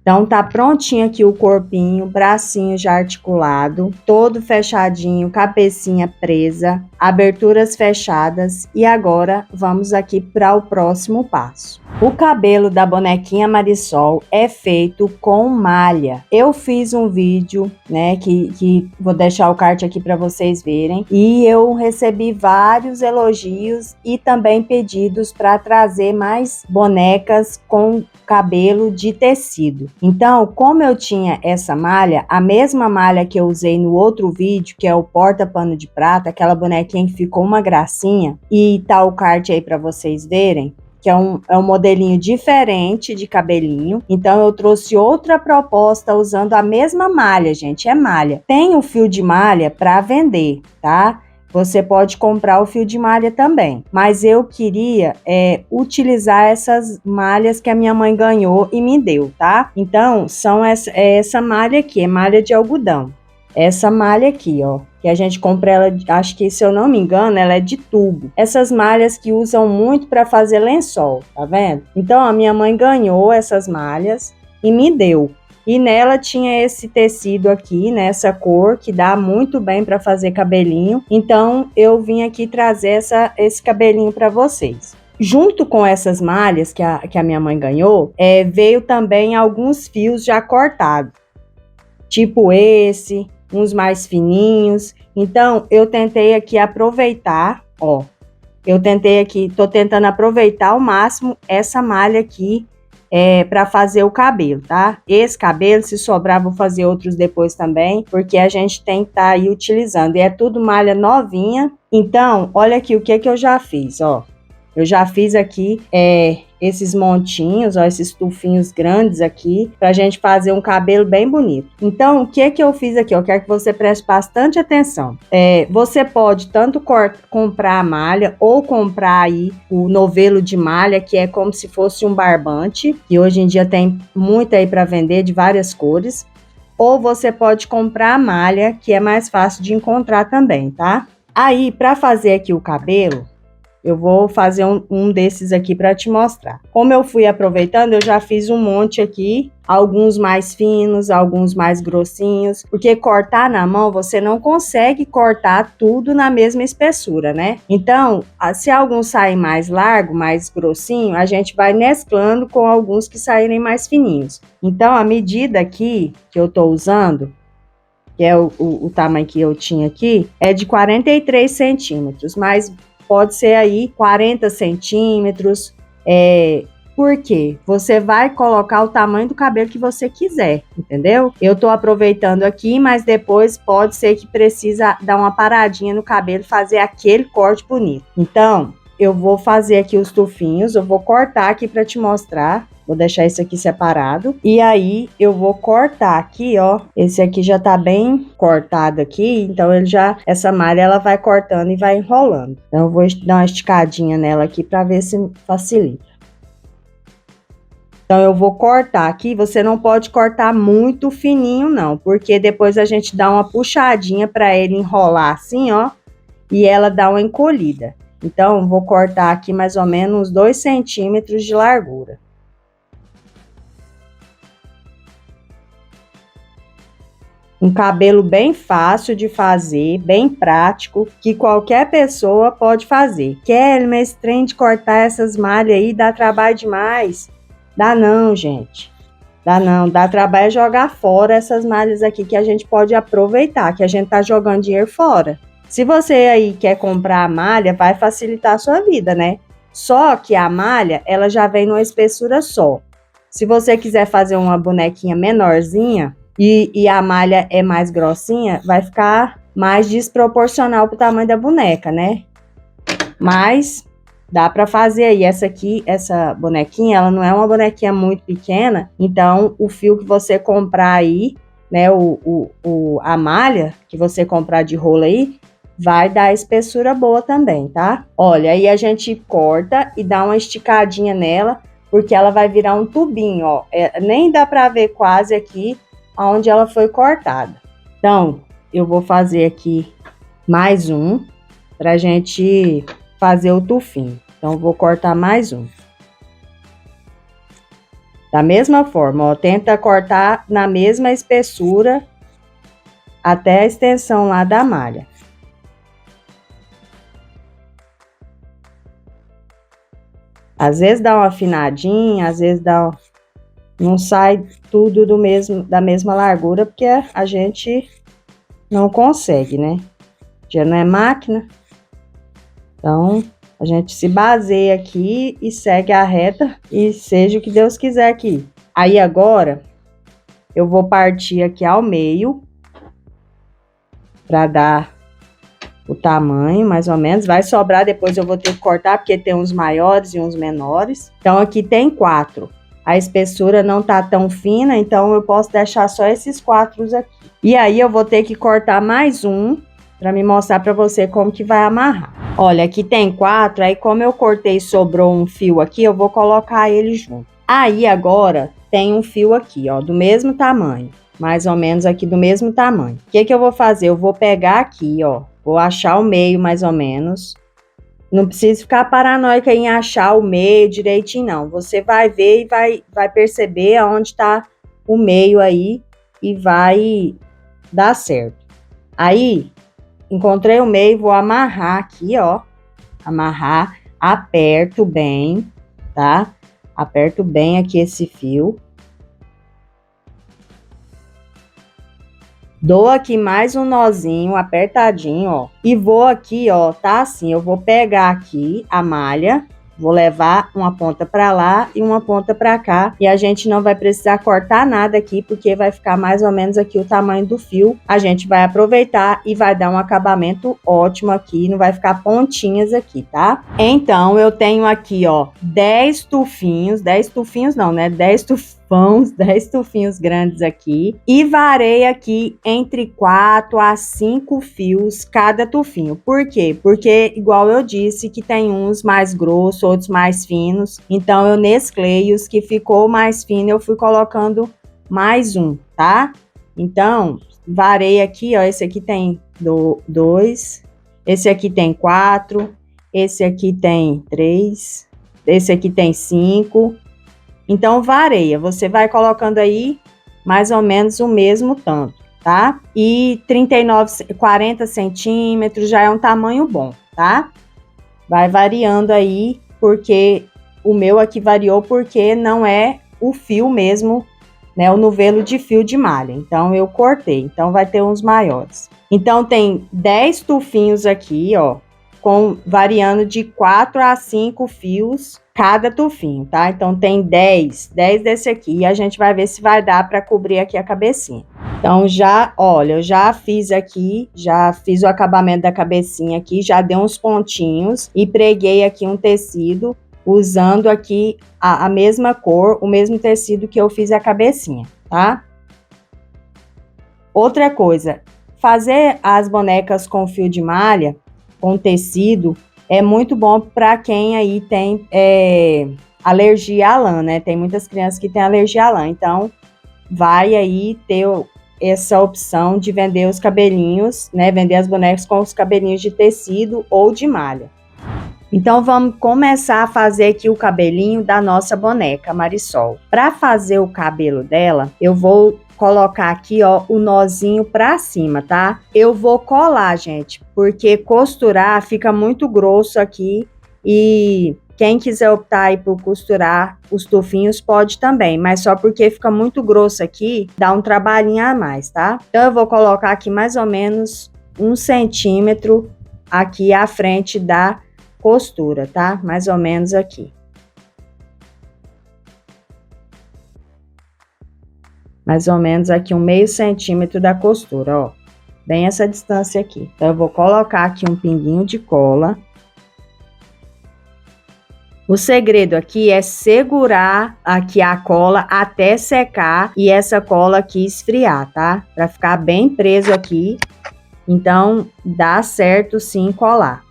Então, tá prontinho aqui o corpinho, bracinho já articulado, todo fechadinho, cabecinha presa, aberturas fechadas. E agora, vamos aqui para o próximo passo. O cabelo da bonequinha Marisol é feito com malha. Eu fiz um vídeo, né, que vou deixar o card aqui para vocês verem. E eu recebi vários elogios e também pedidos para trazer mais bonecas com cabelo de tecido. Então, como eu tinha essa malha, a mesma malha que eu usei no outro vídeo, que é o porta-pano de prata, aquela bonequinha que ficou uma gracinha, e tá o card aí para vocês verem, que é um modelinho diferente de cabelinho. Então, eu trouxe outra proposta usando a mesma malha, gente, é malha. Tem o fio de malha para vender, tá? Você pode comprar o fio de malha também, mas eu queria utilizar essas malhas que a minha mãe ganhou e me deu, tá? Então, são essa malha aqui, é malha de algodão. essa malha aqui, ó. Que a gente compra ela, acho que se eu não me engano, ela é de tubo. Essas malhas que usam muito para fazer lençol, tá vendo? Então a minha mãe ganhou essas malhas e me deu. E nela tinha esse tecido aqui, nessa cor, que dá muito bem para fazer cabelinho. Então eu vim aqui trazer esse cabelinho para vocês. Junto com essas malhas que a minha mãe ganhou, veio também alguns fios já cortados. Tipo esse, uns mais fininhos. Então, eu tentei aqui aproveitar, ó. Tô tentando aproveitar ao máximo essa malha aqui para fazer o cabelo, tá? Esse cabelo, se sobrar, vou fazer outros depois também, porque a gente tem que estar aí utilizando. E é tudo malha novinha. Então, olha aqui o que eu já fiz, ó. Eu já fiz aqui esses montinhos, ó, esses tufinhos grandes aqui, pra gente fazer um cabelo bem bonito. Então, o que eu fiz aqui? Eu quero que você preste bastante atenção. Você pode tanto comprar a malha ou comprar aí o novelo de malha, que é como se fosse um barbante, e hoje em dia tem muito aí para vender de várias cores. Ou você pode comprar a malha, que é mais fácil de encontrar também, tá? Aí, para fazer aqui o cabelo, eu vou fazer um desses aqui para te mostrar. Como eu fui aproveitando, eu já fiz um monte aqui, alguns mais finos, alguns mais grossinhos, porque cortar na mão, você não consegue cortar tudo na mesma espessura, né? Então, se alguns saem mais largo, mais grossinho, a gente vai mesclando com alguns que saírem mais fininhos. Então, a medida aqui que eu tô usando, que é o tamanho que eu tinha aqui, é de 43 centímetros, mas pode ser aí 40 centímetros, por quê? Você vai colocar o tamanho do cabelo que você quiser, entendeu? Eu tô aproveitando aqui, mas depois pode ser que precisa dar uma paradinha no cabelo, fazer aquele corte bonito. Então, eu vou fazer aqui os tufinhos, eu vou cortar aqui para te mostrar. Vou deixar esse aqui separado. E aí, eu vou cortar aqui, ó. Esse aqui já tá bem cortado aqui. Então, essa malha, ela vai cortando e vai enrolando. Então, eu vou dar uma esticadinha nela aqui pra ver se facilita. Então, eu vou cortar aqui. Você não pode cortar muito fininho, não. Porque depois a gente dá uma puxadinha pra ele enrolar assim, ó. E ela dá uma encolhida. Então, vou cortar aqui mais ou menos uns 2 centímetros de largura. Um cabelo bem fácil de fazer, bem prático, que qualquer pessoa pode fazer. Kelly, mas esse trem de cortar essas malhas aí dá trabalho demais. Dá não, gente. Dá não. Dá trabalho jogar fora essas malhas aqui que a gente pode aproveitar, que a gente tá jogando dinheiro fora. Se você aí quer comprar a malha, vai facilitar a sua vida, né? Só que a malha, ela já vem numa espessura só. Se você quiser fazer uma bonequinha menorzinha, e a malha é mais grossinha, vai ficar mais desproporcional pro tamanho da boneca, né? Mas dá para fazer aí. Essa bonequinha, ela não é uma bonequinha muito pequena, então o fio que você comprar aí, né, a malha que você comprar de rolo aí, vai dar espessura boa também, tá? Olha, aí a gente corta e dá uma esticadinha nela, porque ela vai virar um tubinho, ó. Nem dá para ver quase aqui onde ela foi cortada. Então, eu vou fazer aqui mais um pra gente fazer o tufinho. Então, eu vou cortar mais um. Da mesma forma, ó, tenta cortar na mesma espessura até a extensão lá da malha. Às vezes dá uma afinadinha, às vezes não sai tudo da mesma largura, porque a gente não consegue, né? Já não é máquina. Então, a gente se baseia aqui e segue a reta e seja o que Deus quiser aqui. Aí agora, eu vou partir aqui ao meio para dar o tamanho, mais ou menos. Vai sobrar, depois eu vou ter que cortar, porque tem uns maiores e uns menores. Então, aqui tem 4. A espessura não tá tão fina, então eu posso deixar só esses 4 aqui. E aí, eu vou ter que cortar mais um para me mostrar para você como que vai amarrar. Olha, aqui tem 4, aí como eu cortei e sobrou um fio aqui, eu vou colocar ele junto. Aí, agora, tem um fio aqui, ó, do mesmo tamanho. mais ou menos aqui do mesmo tamanho. O que que eu vou fazer? Eu vou pegar aqui, ó, vou achar o meio mais ou menos. Não precisa ficar paranoica em achar o meio direitinho, não. Você vai ver e vai perceber aonde tá o meio aí e vai dar certo. Aí, encontrei o meio, vou amarrar aqui, ó. Amarrar, aperto bem, tá? Aperto bem aqui esse fio. Dou aqui mais um nozinho apertadinho, ó. E vou aqui, ó, tá assim, eu vou pegar aqui a malha, vou levar uma ponta pra lá e uma ponta pra cá. E a gente não vai precisar cortar nada aqui, porque vai ficar mais ou menos aqui o tamanho do fio. A gente vai aproveitar e vai dar um acabamento ótimo aqui, não vai ficar pontinhas aqui, tá? Então, eu tenho aqui, ó, 10 tufinhos não, né? 10 tufinhos grandes aqui. E varei aqui entre 4 a 5 fios cada tufinho. Por quê? Porque, igual eu disse, que tem uns mais grossos, outros mais finos. Então, eu mesclei os que ficou mais fino, eu fui colocando mais um, tá? Então, varei aqui, ó, esse aqui tem 2, esse aqui tem 4, esse aqui tem 3, esse aqui tem 5. Então, vareia, você vai colocando aí mais ou menos o mesmo tanto, tá? E 40 centímetros já é um tamanho bom, tá? Vai variando aí, porque o meu aqui variou porque não é o fio mesmo, né? O novelo de fio de malha. Então, eu cortei. Então, vai ter uns maiores. Então, tem 10 tufinhos aqui, ó, variando de 4 a 5 fios cada tufinho, tá? Então, tem 10 desse aqui e a gente vai ver se vai dar para cobrir aqui a cabecinha. Então, olha, eu já fiz aqui, já fiz o acabamento da cabecinha aqui, já dei uns pontinhos e preguei aqui um tecido usando aqui a mesma cor, o mesmo tecido que eu fiz a cabecinha, tá? Outra coisa, fazer as bonecas com fio de malha, com tecido, é muito bom para quem aí tem alergia à lã, né? Tem muitas crianças que têm alergia à lã, então vai aí ter essa opção de vender os cabelinhos, né? Vender as bonecas com os cabelinhos de tecido ou de malha. Então, vamos começar a fazer aqui o cabelinho da nossa boneca Marisol. Para fazer o cabelo dela, eu vou colocar aqui, ó, o nozinho pra cima, tá? Eu vou colar, gente, porque costurar fica muito grosso aqui e quem quiser optar aí por costurar os tufinhos pode também, mas só porque fica muito grosso aqui, dá um trabalhinho a mais, tá? Então, eu vou colocar aqui mais ou menos 1 centímetro aqui à frente da costura, tá? Mais ou menos aqui. Mais ou menos aqui um meio centímetro da costura, ó. Bem essa distância aqui. Então, eu vou colocar aqui um pinguinho de cola. O segredo aqui é segurar aqui a cola até secar e essa cola aqui esfriar, tá? Pra ficar bem preso aqui. Então, dá certo sim colar.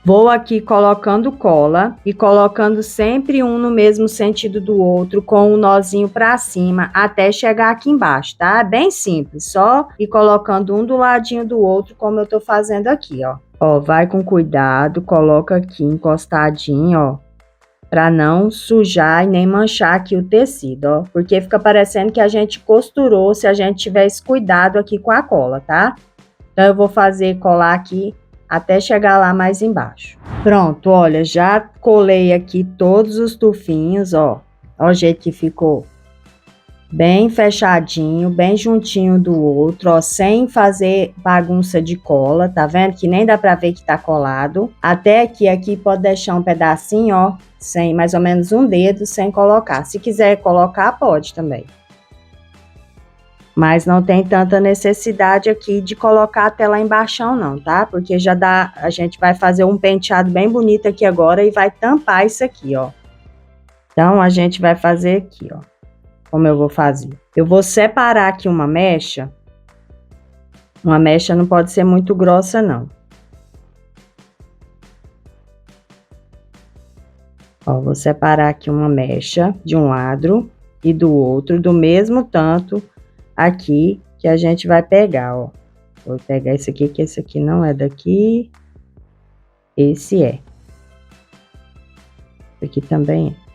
Vou aqui colocando cola e colocando sempre um no mesmo sentido do outro com o nozinho pra cima até chegar aqui embaixo, tá? Bem simples, só ir colocando um do ladinho do outro como eu tô fazendo aqui, ó. Ó, vai com cuidado, coloca aqui encostadinho, ó, pra não sujar e nem manchar aqui o tecido, ó. Porque fica parecendo que a gente costurou se a gente tiver esse cuidado aqui com a cola, tá? Então, eu vou colar aqui até chegar lá mais embaixo. Pronto, olha, já colei aqui todos os tufinhos, ó. Ó o jeito que ficou. Bem fechadinho, bem juntinho do outro, ó, sem fazer bagunça de cola, tá vendo? Que nem dá pra ver que tá colado. Até aqui pode deixar um pedacinho, ó, sem mais ou menos um dedo, sem colocar. Se quiser colocar, pode também. Mas não tem tanta necessidade aqui de colocar até lá embaixo não, tá? Porque já dá, a gente vai fazer um penteado bem bonito aqui agora e vai tampar isso aqui, ó. Então, a gente vai fazer aqui, ó. Como eu vou fazer? Eu vou separar aqui uma mecha. Uma mecha não pode ser muito grossa, não. Ó, vou separar aqui uma mecha de um lado e do outro, do mesmo tanto. aqui que a gente vai pegar, ó. Vou pegar esse aqui, que esse aqui não é daqui. Esse é. Esse aqui também é.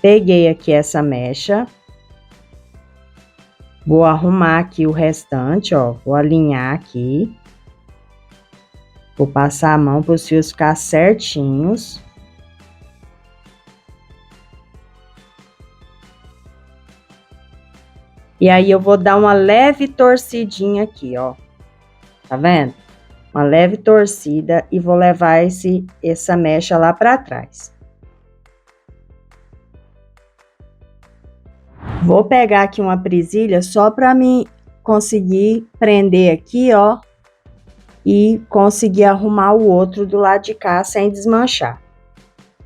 Peguei aqui essa mecha. Vou arrumar aqui o restante, ó. Vou alinhar aqui. Vou passar a mão para os fios ficar certinhos. E aí, eu vou dar uma leve torcidinha aqui, ó. Tá vendo? Uma leve torcida e vou levar essa mecha lá para trás. Vou pegar aqui uma presilha só para mim conseguir prender aqui, ó. E conseguir arrumar o outro do lado de cá sem desmanchar.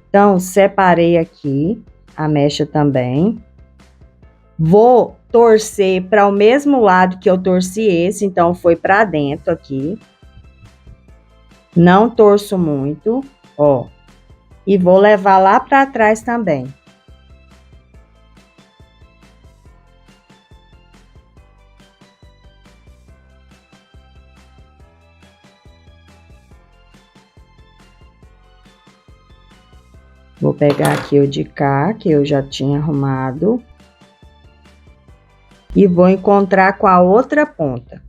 Então, separei aqui a mecha também. Vou torcer para o mesmo lado que eu torci esse, então foi para dentro aqui. Não torço muito, ó. E vou levar lá para trás também. Vou pegar aqui o de cá, que eu já tinha arrumado. E vou encontrar com a outra ponta.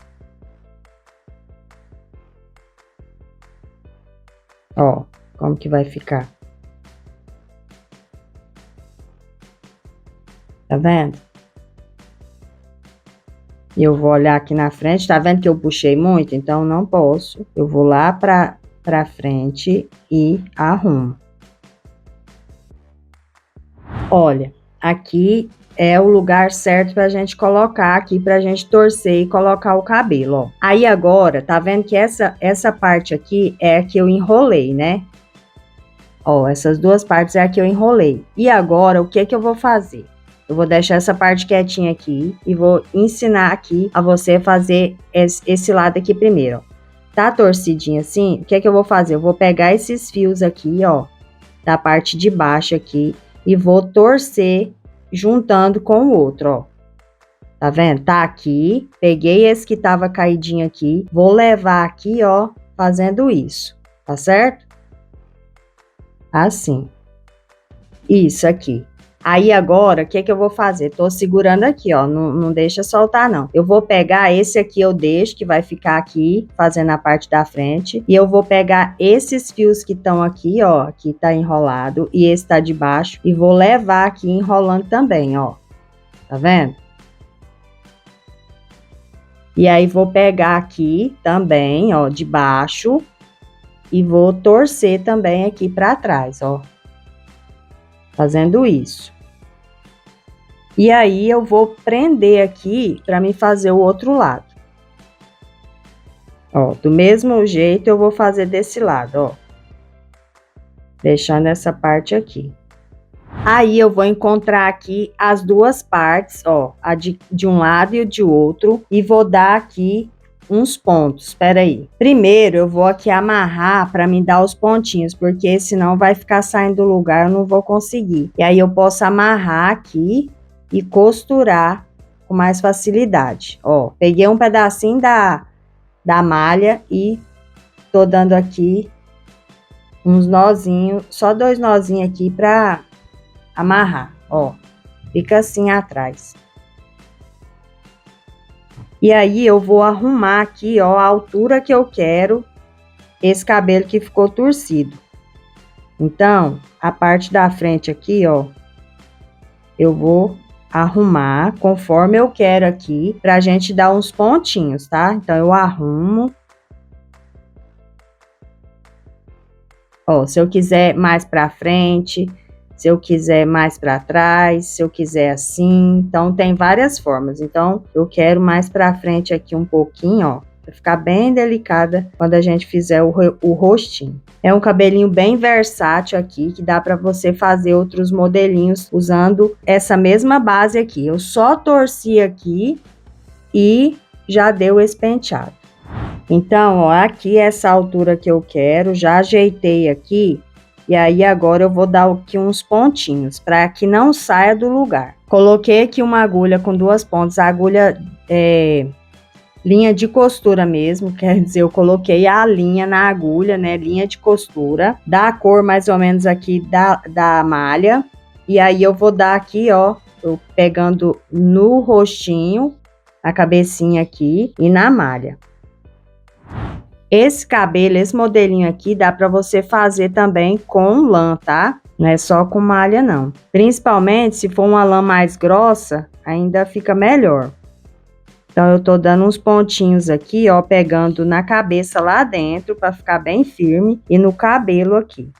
Ó, como que vai ficar. Tá vendo? E eu vou olhar aqui na frente, tá vendo que eu puxei muito? Então, não posso. Eu vou lá pra frente e arrumo. Olha, aqui é o lugar certo pra gente colocar aqui, pra gente torcer e colocar o cabelo, ó. Aí agora, tá vendo que essa parte aqui é a que eu enrolei, né? Ó, essas duas partes é a que eu enrolei. E agora, o que que eu vou fazer? Eu vou deixar essa parte quietinha aqui e vou ensinar aqui a você fazer esse lado aqui primeiro, ó. Tá torcidinho assim? O que que eu vou fazer? Eu vou pegar esses fios aqui, ó, da parte de baixo aqui e vou torcer juntando com o outro, ó. Tá vendo? Tá aqui, peguei esse que tava caidinho aqui, vou levar aqui, ó, fazendo isso, tá certo? Assim. Isso aqui. Aí agora, o que que eu vou fazer? Tô segurando aqui, ó, não deixa soltar não. Eu vou pegar esse aqui, eu deixo, que vai ficar aqui, fazendo a parte da frente. E eu vou pegar esses fios que estão aqui, ó, aqui tá enrolado, e esse tá de baixo, e vou levar aqui enrolando também, ó. Tá vendo? E aí, vou pegar aqui também, ó, de baixo, e vou torcer também aqui pra trás, ó. Fazendo isso. E aí, eu vou prender aqui para mim fazer o outro lado. Ó, do mesmo jeito, eu vou fazer desse lado, ó. Deixando essa parte aqui. Aí, eu vou encontrar aqui as duas partes, ó. A de um lado e o de outro. E vou dar aqui uns pontos. Espera aí. Primeiro, eu vou aqui amarrar para me dar os pontinhos. Porque senão vai ficar saindo do lugar, eu não vou conseguir. E aí, eu posso amarrar aqui e costurar com mais facilidade. Ó, peguei um pedacinho da malha e tô dando aqui uns nozinhos, só 2 nozinhos aqui pra amarrar, ó. Fica assim atrás. E aí, eu vou arrumar aqui, ó, a altura que eu quero esse cabelo que ficou torcido. Então, a parte da frente aqui, ó, eu vou arrumar conforme eu quero aqui, pra gente dar uns pontinhos, tá? Então, eu arrumo. Ó, se eu quiser mais pra frente, se eu quiser mais pra trás, se eu quiser assim, então tem várias formas. Então, eu quero mais pra frente aqui um pouquinho, ó, pra ficar bem delicada quando a gente fizer o rostinho. É um cabelinho bem versátil aqui, que dá pra você fazer outros modelinhos usando essa mesma base aqui. Eu só torci aqui e já deu esse penteado. Então, ó, aqui essa altura que eu quero, já ajeitei aqui. E aí, agora eu vou dar aqui uns pontinhos, para que não saia do lugar. Coloquei aqui uma agulha com 2 pontas, a agulha linha de costura mesmo, quer dizer, eu coloquei a linha na agulha, né, linha de costura, da cor mais ou menos aqui da malha, e aí eu vou dar aqui, ó, eu pegando no rostinho, a cabecinha aqui e na malha. Esse cabelo, esse modelinho aqui, dá pra você fazer também com lã, tá? Não é só com malha, não. Principalmente se for uma lã mais grossa, ainda fica melhor. Então, eu tô dando uns pontinhos aqui, ó, pegando na cabeça lá dentro, pra ficar bem firme, e no cabelo aqui.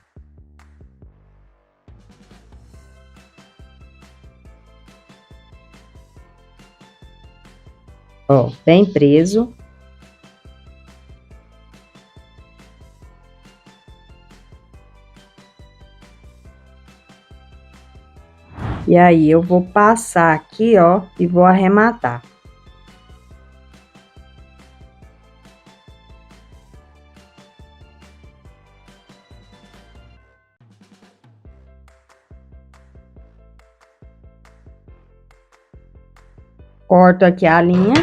Ó, bem preso. E aí, eu vou passar aqui, ó, e vou arrematar. Corto aqui a linha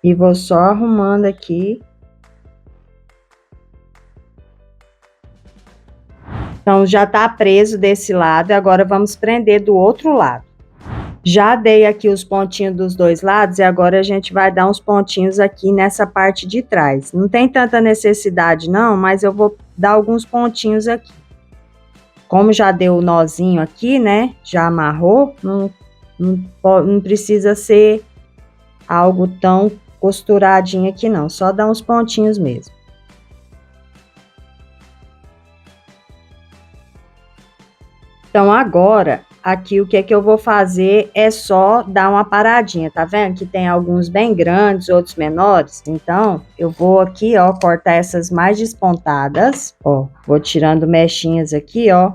e vou só arrumando aqui. Então, já tá preso desse lado, agora vamos prender do outro lado. Já dei aqui os pontinhos dos dois lados e agora a gente vai dar uns pontinhos aqui nessa parte de trás. Não tem tanta necessidade não, mas eu vou dar alguns pontinhos aqui. Como já deu o nozinho aqui, né, já amarrou, não precisa ser algo tão costuradinho aqui não, só dar uns pontinhos mesmo. Então, agora, aqui o que é que eu vou fazer é só dar uma paradinha, tá vendo? Que tem alguns bem grandes, outros menores. Então, eu vou aqui, ó, cortar essas mais despontadas, ó. Vou tirando mechinhas aqui, ó.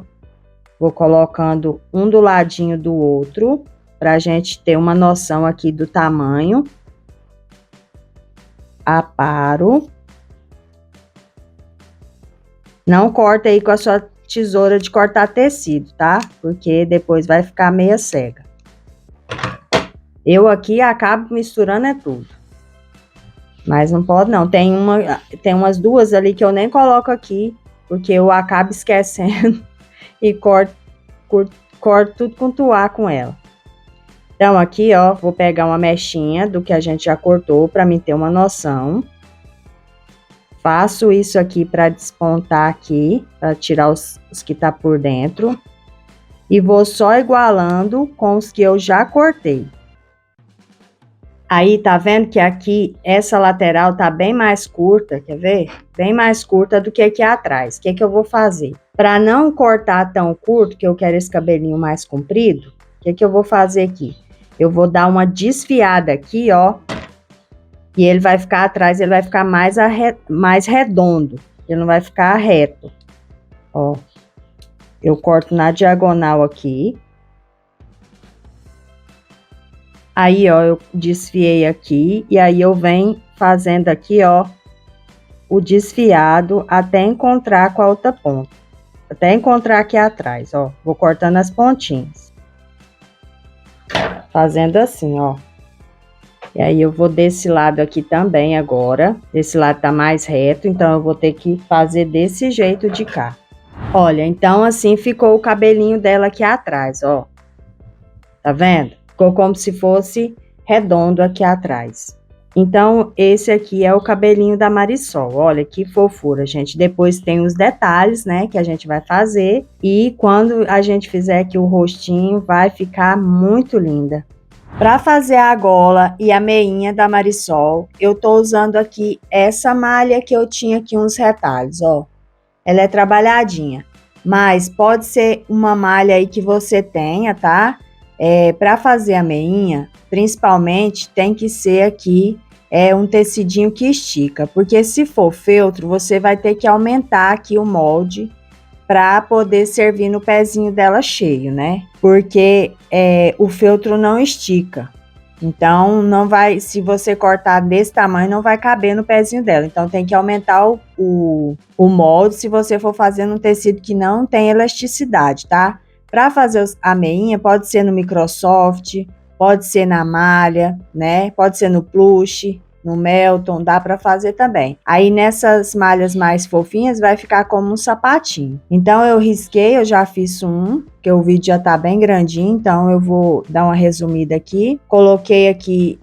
Vou colocando um do ladinho do outro, pra gente ter uma noção aqui do tamanho. Aparo. Não corta aí com a sua tesoura de cortar tecido, tá? Porque depois vai ficar meia cega. Eu aqui acabo misturando é tudo. Mas não pode não. Tem umas duas ali que eu nem coloco aqui, porque eu acabo esquecendo e corto tudo com tuá com ela. Então aqui, ó, vou pegar uma mechinha do que a gente já cortou para mim ter uma noção. Faço isso aqui para despontar aqui, para tirar os que tá por dentro. E vou só igualando com os que eu já cortei. Aí, tá vendo que aqui, essa lateral tá bem mais curta, quer ver? Bem mais curta do que aqui atrás. O que que eu vou fazer? Para não cortar tão curto, que eu quero esse cabelinho mais comprido, o que que eu vou fazer aqui? Eu vou dar uma desfiada aqui, ó. E ele vai ficar atrás, ele vai ficar mais redondo. Ele não vai ficar reto. Ó. Eu corto na diagonal aqui. Aí, ó, eu desfiei aqui. E aí, eu venho fazendo aqui, ó, o desfiado até encontrar com a outra ponta. Até encontrar aqui atrás, ó. Vou cortando as pontinhas. Fazendo assim, ó. E aí, eu vou desse lado aqui também agora. Esse lado tá mais reto, então eu vou ter que fazer desse jeito de cá. Olha, então assim ficou o cabelinho dela aqui atrás, ó. Tá vendo? Ficou como se fosse redondo aqui atrás. Então, esse aqui é o cabelinho da Marisol. Olha que fofura, gente. Depois tem os detalhes, né, que a gente vai fazer. E quando a gente fizer aqui o rostinho, vai ficar muito linda. Para fazer a gola e a meinha da Marisol, eu tô usando aqui essa malha que eu tinha aqui uns retalhos, ó. Ela é trabalhadinha, mas pode ser uma malha aí que você tenha, tá? Para fazer a meinha, principalmente tem que ser aqui um tecidinho que estica, porque se for feltro, você vai ter que aumentar aqui o molde para poder servir no pezinho dela cheio, né? Porque o feltro não estica. Então, não vai, se você cortar desse tamanho, não vai caber no pezinho dela. Então, tem que aumentar o molde se você for fazer num tecido que não tem elasticidade, tá? Para fazer a meinha, pode ser no Microsoft, pode ser na malha, né? Pode ser no plush, no Melton, dá para fazer também. Aí nessas malhas mais fofinhas vai ficar como um sapatinho. Então eu risquei, eu já fiz um, que o vídeo já tá bem grandinho, então eu vou dar uma resumida aqui. Coloquei aqui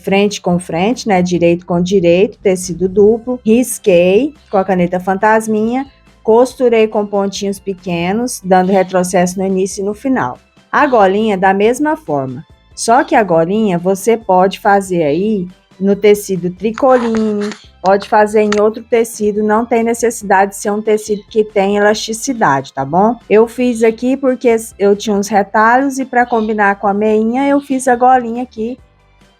frente com frente, né? Direito com direito, tecido duplo, risquei com a caneta fantasminha, costurei com pontinhos pequenos, dando retrocesso no início e no final. A golinha da mesma forma, só que a golinha você pode fazer aí no tecido tricoline, pode fazer em outro tecido, não tem necessidade de ser um tecido que tem elasticidade, tá bom? Eu fiz aqui porque eu tinha uns retalhos e para combinar com a meinha eu fiz a golinha aqui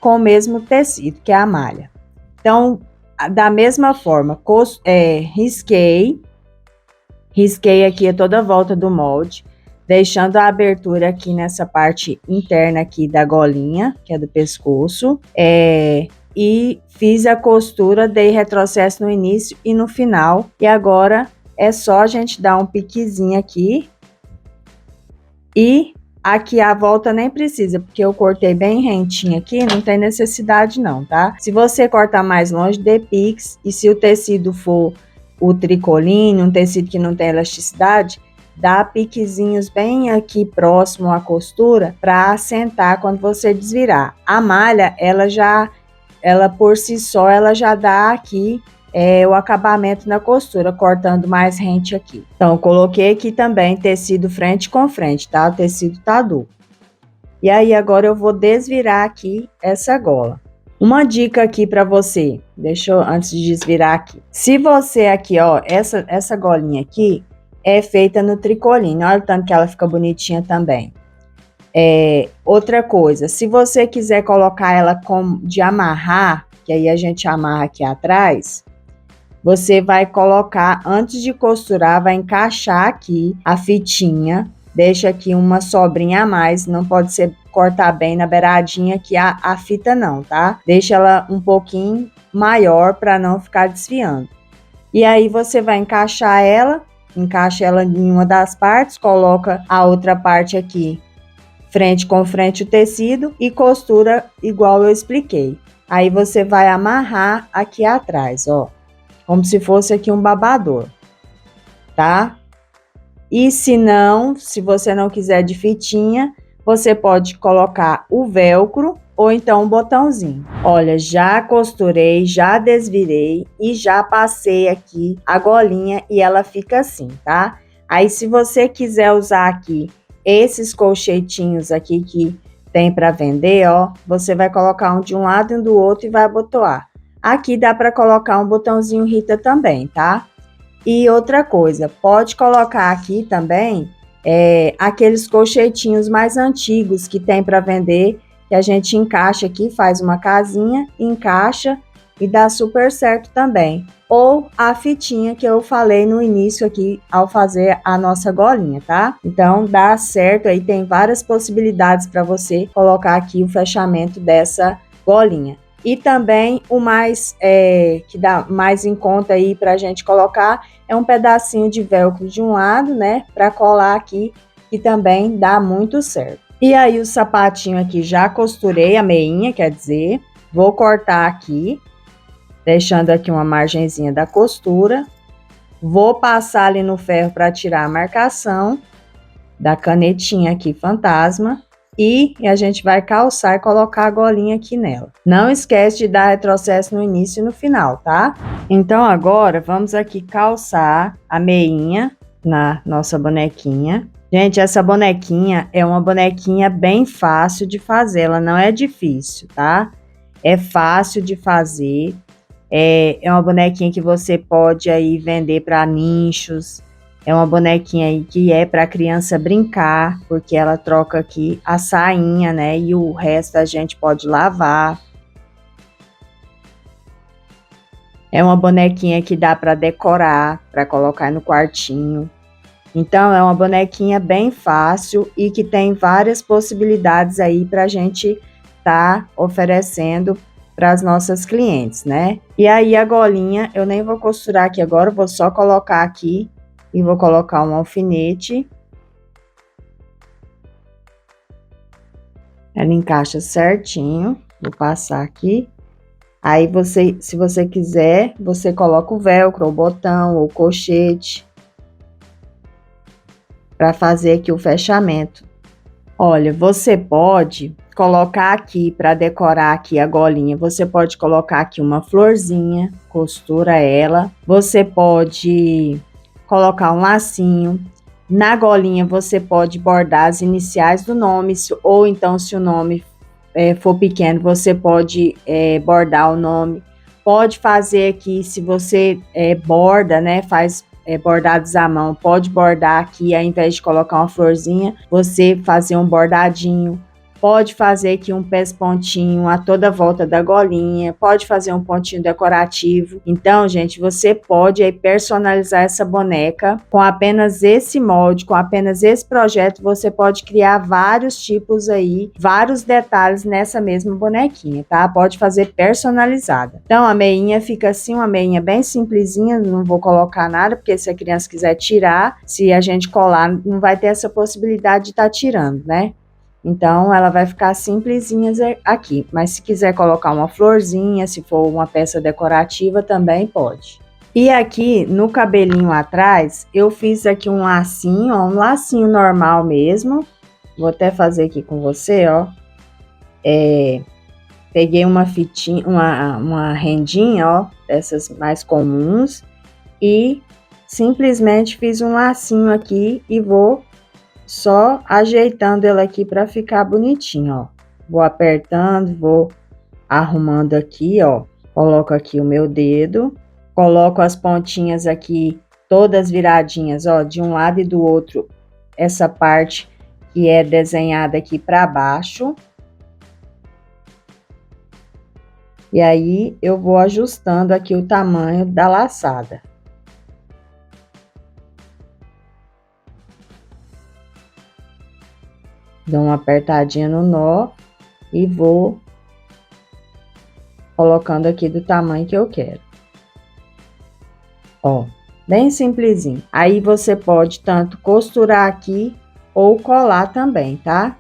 com o mesmo tecido, que é a malha. Então, da mesma forma, risquei aqui a toda a volta do molde, deixando a abertura aqui nessa parte interna aqui da golinha, que é do pescoço, e fiz a costura, dei retrocesso no início e no final, e agora é só a gente dar um piquezinho aqui, e aqui a volta nem precisa, porque eu cortei bem rentinho aqui, não tem necessidade não, tá? Se você cortar mais longe, dê piques, e se o tecido for o tricoline, um tecido que não tem elasticidade, dá piquezinhos bem aqui próximo à costura para assentar quando você desvirar. A malha, ela por si só, ela já dá aqui o acabamento na costura, cortando mais rente aqui. Então, eu coloquei aqui também tecido frente com frente, tá? O tecido tá duplo. E aí, agora eu vou desvirar aqui essa gola. Uma dica aqui para você, antes de desvirar aqui. Se você aqui, ó, essa golinha aqui é feita no tricoline, olha o tanto que ela fica bonitinha também. Outra coisa, se você quiser colocar ela de amarrar, que aí a gente amarra aqui atrás, você vai colocar, antes de costurar, vai encaixar aqui a fitinha, deixa aqui uma sobrinha a mais, não pode ser cortar bem na beiradinha aqui a fita não, tá? Deixa ela um pouquinho maior para não ficar desfiando. E aí você vai encaixar ela, encaixa ela em uma das partes, coloca a outra parte aqui, frente com frente o tecido e costura igual eu expliquei. Aí você vai amarrar aqui atrás, ó, como se fosse aqui um babador, tá? E se você não quiser de fitinha, você pode colocar o velcro ou então um botãozinho. Olha, já costurei, já desvirei e já passei aqui a golinha e ela fica assim, tá? Aí se você quiser usar aqui esses colchetinhos aqui que tem para vender, ó, você vai colocar um de um lado e um do outro e vai abotoar. Aqui dá para colocar um botãozinho Rita também, tá? E outra coisa, pode colocar aqui também aqueles colchetinhos mais antigos que tem para vender, que a gente encaixa aqui, faz uma casinha, encaixa e dá super certo também. Ou a fitinha que eu falei no início aqui ao fazer a nossa golinha, tá? Então dá certo, aí tem várias possibilidades para você colocar aqui o fechamento dessa golinha. E também o mais que dá mais em conta aí pra gente colocar é um pedacinho de velcro de um lado, né? Pra colar aqui, que também dá muito certo. E aí o sapatinho aqui já costurei a meinha, quer dizer, vou cortar aqui, deixando aqui uma margenzinha da costura. Vou passar ali no ferro para tirar a marcação da canetinha aqui fantasma. E a gente vai calçar e colocar a golinha aqui nela. Não esquece de dar retrocesso no início e no final, tá? Então agora vamos aqui calçar a meinha na nossa bonequinha. Gente, essa bonequinha é uma bonequinha bem fácil de fazer, ela não é difícil, tá? É fácil de fazer, é uma bonequinha que você pode aí vender para nichos. É uma bonequinha aí que é para criança brincar, porque ela troca aqui a sainha, né? E o resto a gente pode lavar. É uma bonequinha que dá para decorar, para colocar no quartinho. Então, é uma bonequinha bem fácil e que tem várias possibilidades aí para a gente tá oferecendo para as nossas clientes, né? E aí, a golinha, eu nem vou costurar aqui agora, vou só colocar aqui. E vou colocar um alfinete Ela encaixa certinho. Vou passar aqui. Aí se você quiser, você coloca o velcro, o botão, ou colchete para fazer aqui o fechamento. Olha, você pode colocar aqui para decorar aqui a golinha. Você pode colocar aqui uma florzinha, costura ela. Você pode colocar um lacinho. Na golinha você pode bordar as iniciais do nome, ou então se o nome for pequeno, você pode bordar o nome. Pode fazer aqui, se você borda, né, faz bordados à mão, pode bordar aqui, ao invés de colocar uma florzinha, você fazer um bordadinho. Pode fazer aqui um pespontinho a toda volta da golinha, pode fazer um pontinho decorativo. Então, gente, você pode aí personalizar essa boneca com apenas esse molde, com apenas esse projeto, você pode criar vários tipos aí, vários detalhes nessa mesma bonequinha, tá? Pode fazer personalizada. Então, a meinha fica assim, uma meinha bem simplesinha, não vou colocar nada, porque se a criança quiser tirar, se a gente colar, não vai ter essa possibilidade de estar tirando, né? Então, ela vai ficar simplesinha aqui, mas se quiser colocar uma florzinha, se for uma peça decorativa, também pode. E aqui, no cabelinho atrás, eu fiz aqui um lacinho, ó, um lacinho normal mesmo. Vou até fazer aqui com você, ó. Peguei uma fitinha, uma rendinha, ó, dessas mais comuns, e simplesmente fiz um lacinho aqui e vou só ajeitando ela aqui para ficar bonitinho, ó. Vou apertando, vou arrumando aqui, ó. Coloco aqui o meu dedo, coloco as pontinhas aqui todas viradinhas, ó, de um lado e do outro, essa parte que é desenhada aqui para baixo. E aí eu vou ajustando aqui o tamanho da laçada. Dou uma apertadinha no nó e vou colocando aqui do tamanho que eu quero. Ó, bem simplesinho. Aí você pode tanto costurar aqui ou colar também, tá?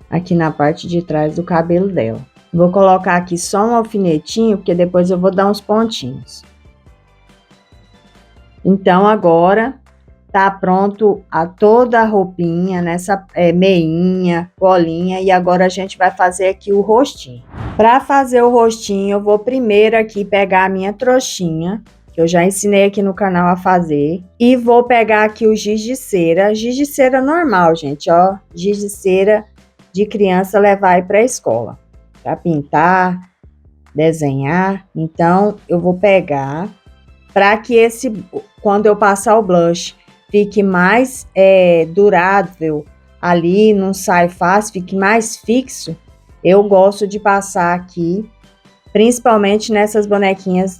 Aqui na parte de trás do cabelo dela. Vou colocar aqui só um alfinetinho, porque depois eu vou dar uns pontinhos. Então, agora tá pronto toda a roupinha, nessa meinha, golinha, e agora a gente vai fazer aqui o rostinho. Para fazer o rostinho, eu vou primeiro aqui pegar a minha trouxinha, que eu já ensinei aqui no canal a fazer, e vou pegar aqui o giz de cera normal, gente, ó, giz de cera de criança levar aí para a escola, para pintar, desenhar. Então, eu vou pegar, para que quando eu passar o blush, fique mais durável ali, não sai fácil, fique mais fixo, eu gosto de passar aqui, principalmente nessas bonequinhas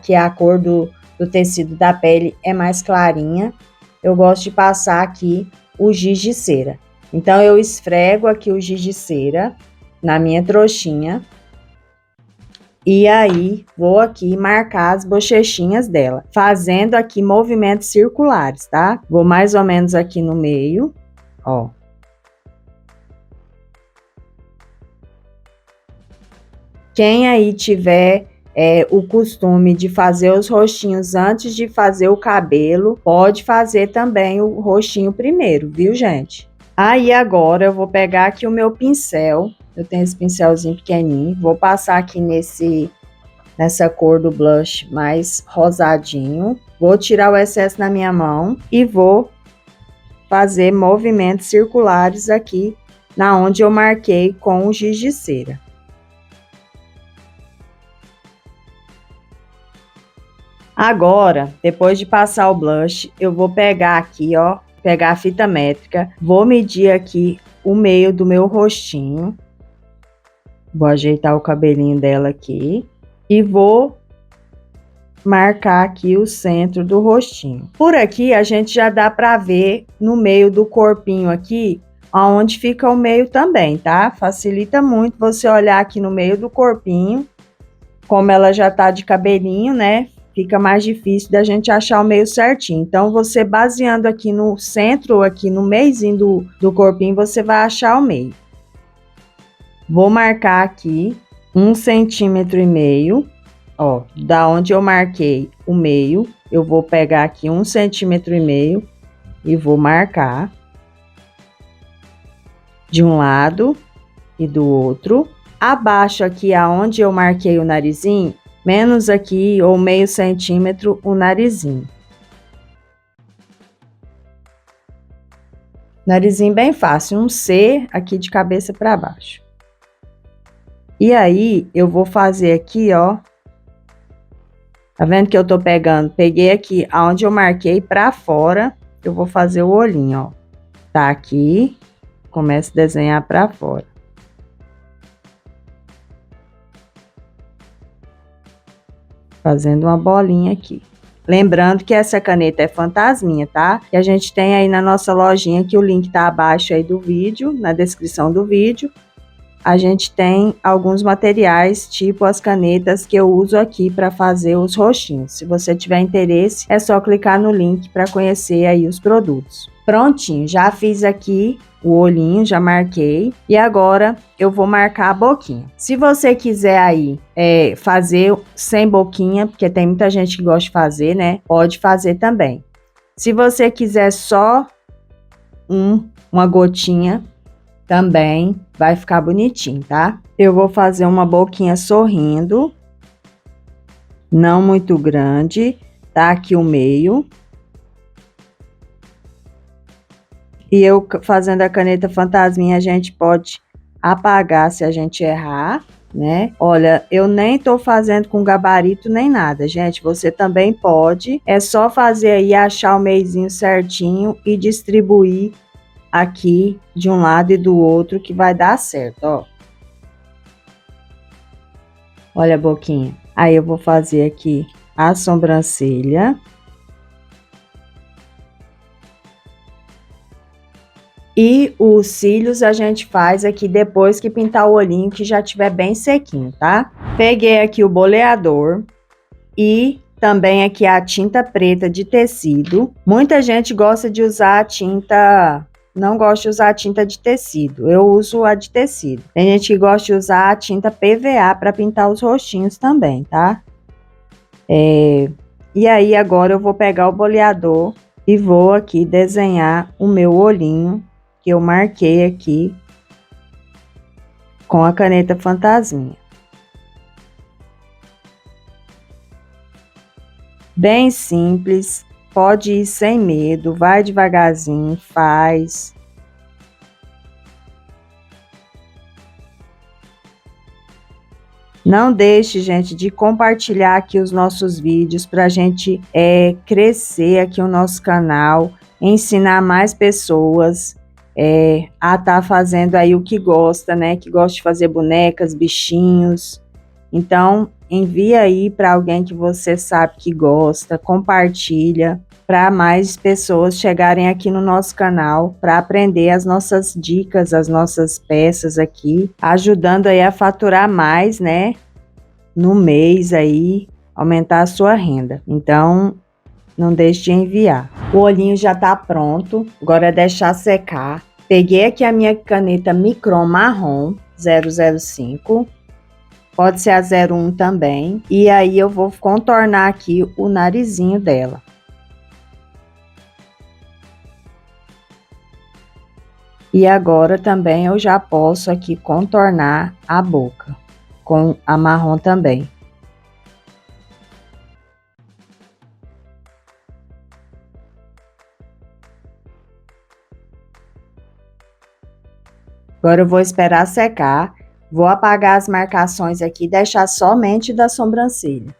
que a cor do tecido da pele é mais clarinha, eu gosto de passar aqui o giz de cera. Então, eu esfrego aqui o giz de cera na minha trouxinha. E aí, vou aqui marcar as bochechinhas dela, fazendo aqui movimentos circulares, tá? Vou mais ou menos aqui no meio, ó. Quem aí tiver o costume de fazer os rostinhos antes de fazer o cabelo, pode fazer também o rostinho primeiro, viu, gente? Aí, agora, eu vou pegar aqui o meu pincel. Eu tenho esse pincelzinho pequenininho, vou passar aqui nessa cor do blush mais rosadinho. Vou tirar o excesso na minha mão e vou fazer movimentos circulares aqui na onde eu marquei com o giz de cera. Agora, depois de passar o blush, eu vou pegar aqui, ó, pegar a fita métrica, vou medir aqui o meio do meu rostinho. Vou ajeitar o cabelinho dela aqui e vou marcar aqui o centro do rostinho. Por aqui a gente já dá para ver no meio do corpinho aqui, aonde fica o meio também, tá? Facilita muito você olhar aqui no meio do corpinho, como ela já tá de cabelinho, né? fica mais difícil da gente achar o meio certinho. Então, você baseando aqui no centro, aqui no meiozinho do corpinho, você vai achar o meio. Vou marcar aqui 1,5 centímetro, ó, da onde eu marquei o meio, eu vou pegar aqui 1,5 centímetro e vou marcar de um lado e do outro. Abaixo aqui, aonde eu marquei o narizinho, menos aqui ou meio centímetro o narizinho. Narizinho bem fácil, um C aqui de cabeça para baixo. E aí, eu vou fazer aqui, ó. Tá vendo que eu tô pegando? Peguei aqui aonde eu marquei para fora, eu vou fazer o olhinho, ó. Tá aqui, começo a desenhar para fora. Fazendo uma bolinha aqui. Lembrando que essa caneta é fantasminha, tá? Que a gente tem aí na nossa lojinha, que o link tá abaixo aí do vídeo, na descrição do vídeo. A gente tem alguns materiais, tipo as canetas que eu uso aqui para fazer os roxinhos. Se você tiver interesse, é só clicar no link para conhecer aí os produtos. Prontinho, já fiz aqui o olhinho, já marquei. E agora eu vou marcar a boquinha. Se você quiser aí fazer sem boquinha, porque tem muita gente que gosta de fazer, né? Pode fazer também. Se você quiser só uma gotinha, também vai ficar bonitinho, tá? Eu vou fazer uma boquinha sorrindo, não muito grande, tá aqui o meio. E eu fazendo a caneta fantasminha, a gente pode apagar se a gente errar, né? Olha, eu nem tô fazendo com gabarito nem nada, gente. Você também pode. É só fazer aí, achar o meiozinho certinho e distribuir aqui de um lado e do outro que vai dar certo, ó. Olha a boquinha. Aí eu vou fazer aqui a sobrancelha. E os cílios a gente faz aqui depois que pintar o olhinho, que já tiver bem sequinho, tá? Peguei aqui o boleador e também aqui a tinta preta de tecido. Muita gente gosta de usar a tinta... Não gosto de usar a tinta de tecido, eu uso a de tecido. Tem gente que gosta de usar a tinta PVA para pintar os rostinhos também, tá? E aí agora eu vou pegar o boleador e vou aqui desenhar o meu olhinho que eu marquei aqui com a caneta fantasminha. Bem simples. Pode ir sem medo, vai devagarzinho, faz. Não deixe, gente, de compartilhar aqui os nossos vídeos para a gente crescer aqui o nosso canal, ensinar mais pessoas a estar fazendo aí o que gosta, né? Que gosta de fazer bonecas, bichinhos. Então, envia aí para alguém que você sabe que gosta, compartilha, para mais pessoas chegarem aqui no nosso canal para aprender as nossas dicas, as nossas peças aqui, ajudando aí a faturar mais, né, no mês aí, aumentar a sua renda. Então, não deixe de enviar. O olhinho já tá pronto, agora é deixar secar. Peguei aqui a minha caneta Micron marrom 005. Pode ser a 01 também. E aí eu vou contornar aqui o narizinho dela. E agora também eu já posso aqui contornar a boca com a marrom também. Agora eu vou esperar secar. Vou apagar as marcações aqui e deixar somente da sobrancelha.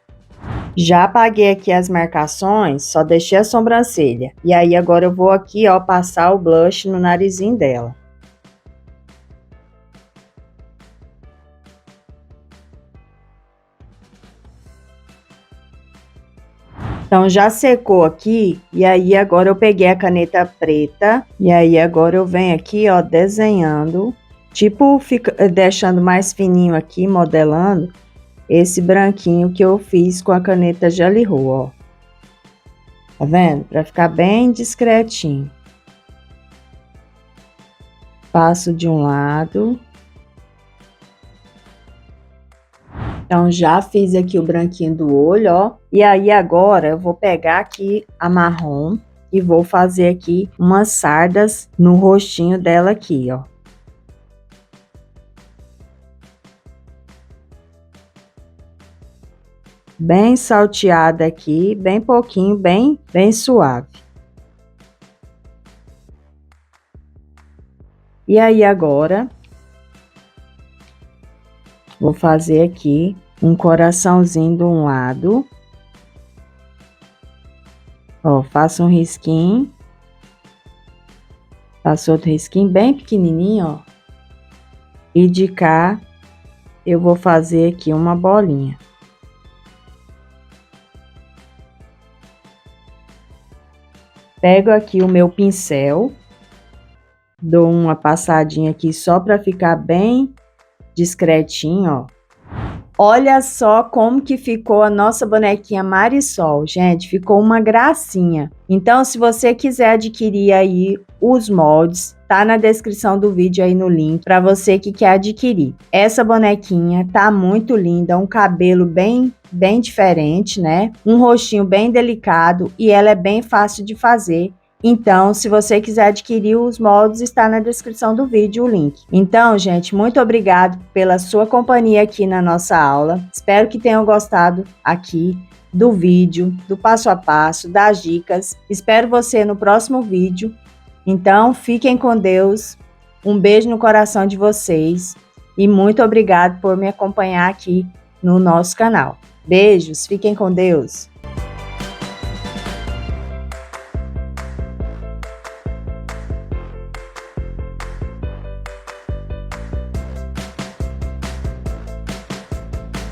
Já apaguei aqui as marcações, só deixei a sobrancelha. E aí agora eu vou aqui, ó, passar o blush no narizinho dela. Então já secou aqui, e aí agora eu peguei a caneta preta, e aí agora eu venho aqui, ó, desenhando, tipo, deixando mais fininho aqui, modelando, esse branquinho que eu fiz com a caneta Gelly Roll, ó. Tá vendo? Para ficar bem discretinho. Passo de um lado. Então, já fiz aqui o branquinho do olho, ó. E aí, agora, eu vou pegar aqui a marrom e vou fazer aqui umas sardas no rostinho dela aqui, ó. Bem salteada aqui, bem pouquinho, bem suave. E aí, agora, vou fazer aqui um coraçãozinho de um lado. Ó, faço um risquinho. Faço outro risquinho bem pequenininho, ó. E de cá, eu vou fazer aqui uma bolinha. Pego aqui o meu pincel. Dou uma passadinha aqui só para ficar bem discretinho, ó. Olha só como que ficou a nossa bonequinha Marisol, gente, ficou uma gracinha. Então, se você quiser adquirir aí os moldes, tá na descrição do vídeo aí no link para você que quer adquirir. Essa bonequinha tá muito linda, um cabelo bem diferente, né? Um rostinho bem delicado e ela é bem fácil de fazer. Então, se você quiser adquirir os moldes, está na descrição do vídeo o link. Então, gente, muito obrigado pela sua companhia aqui na nossa aula. Espero que tenham gostado aqui do vídeo, do passo a passo, das dicas. Espero você no próximo vídeo. Então, fiquem com Deus. Um beijo no coração de vocês e muito obrigado por me acompanhar aqui no nosso canal. Beijos, fiquem com Deus.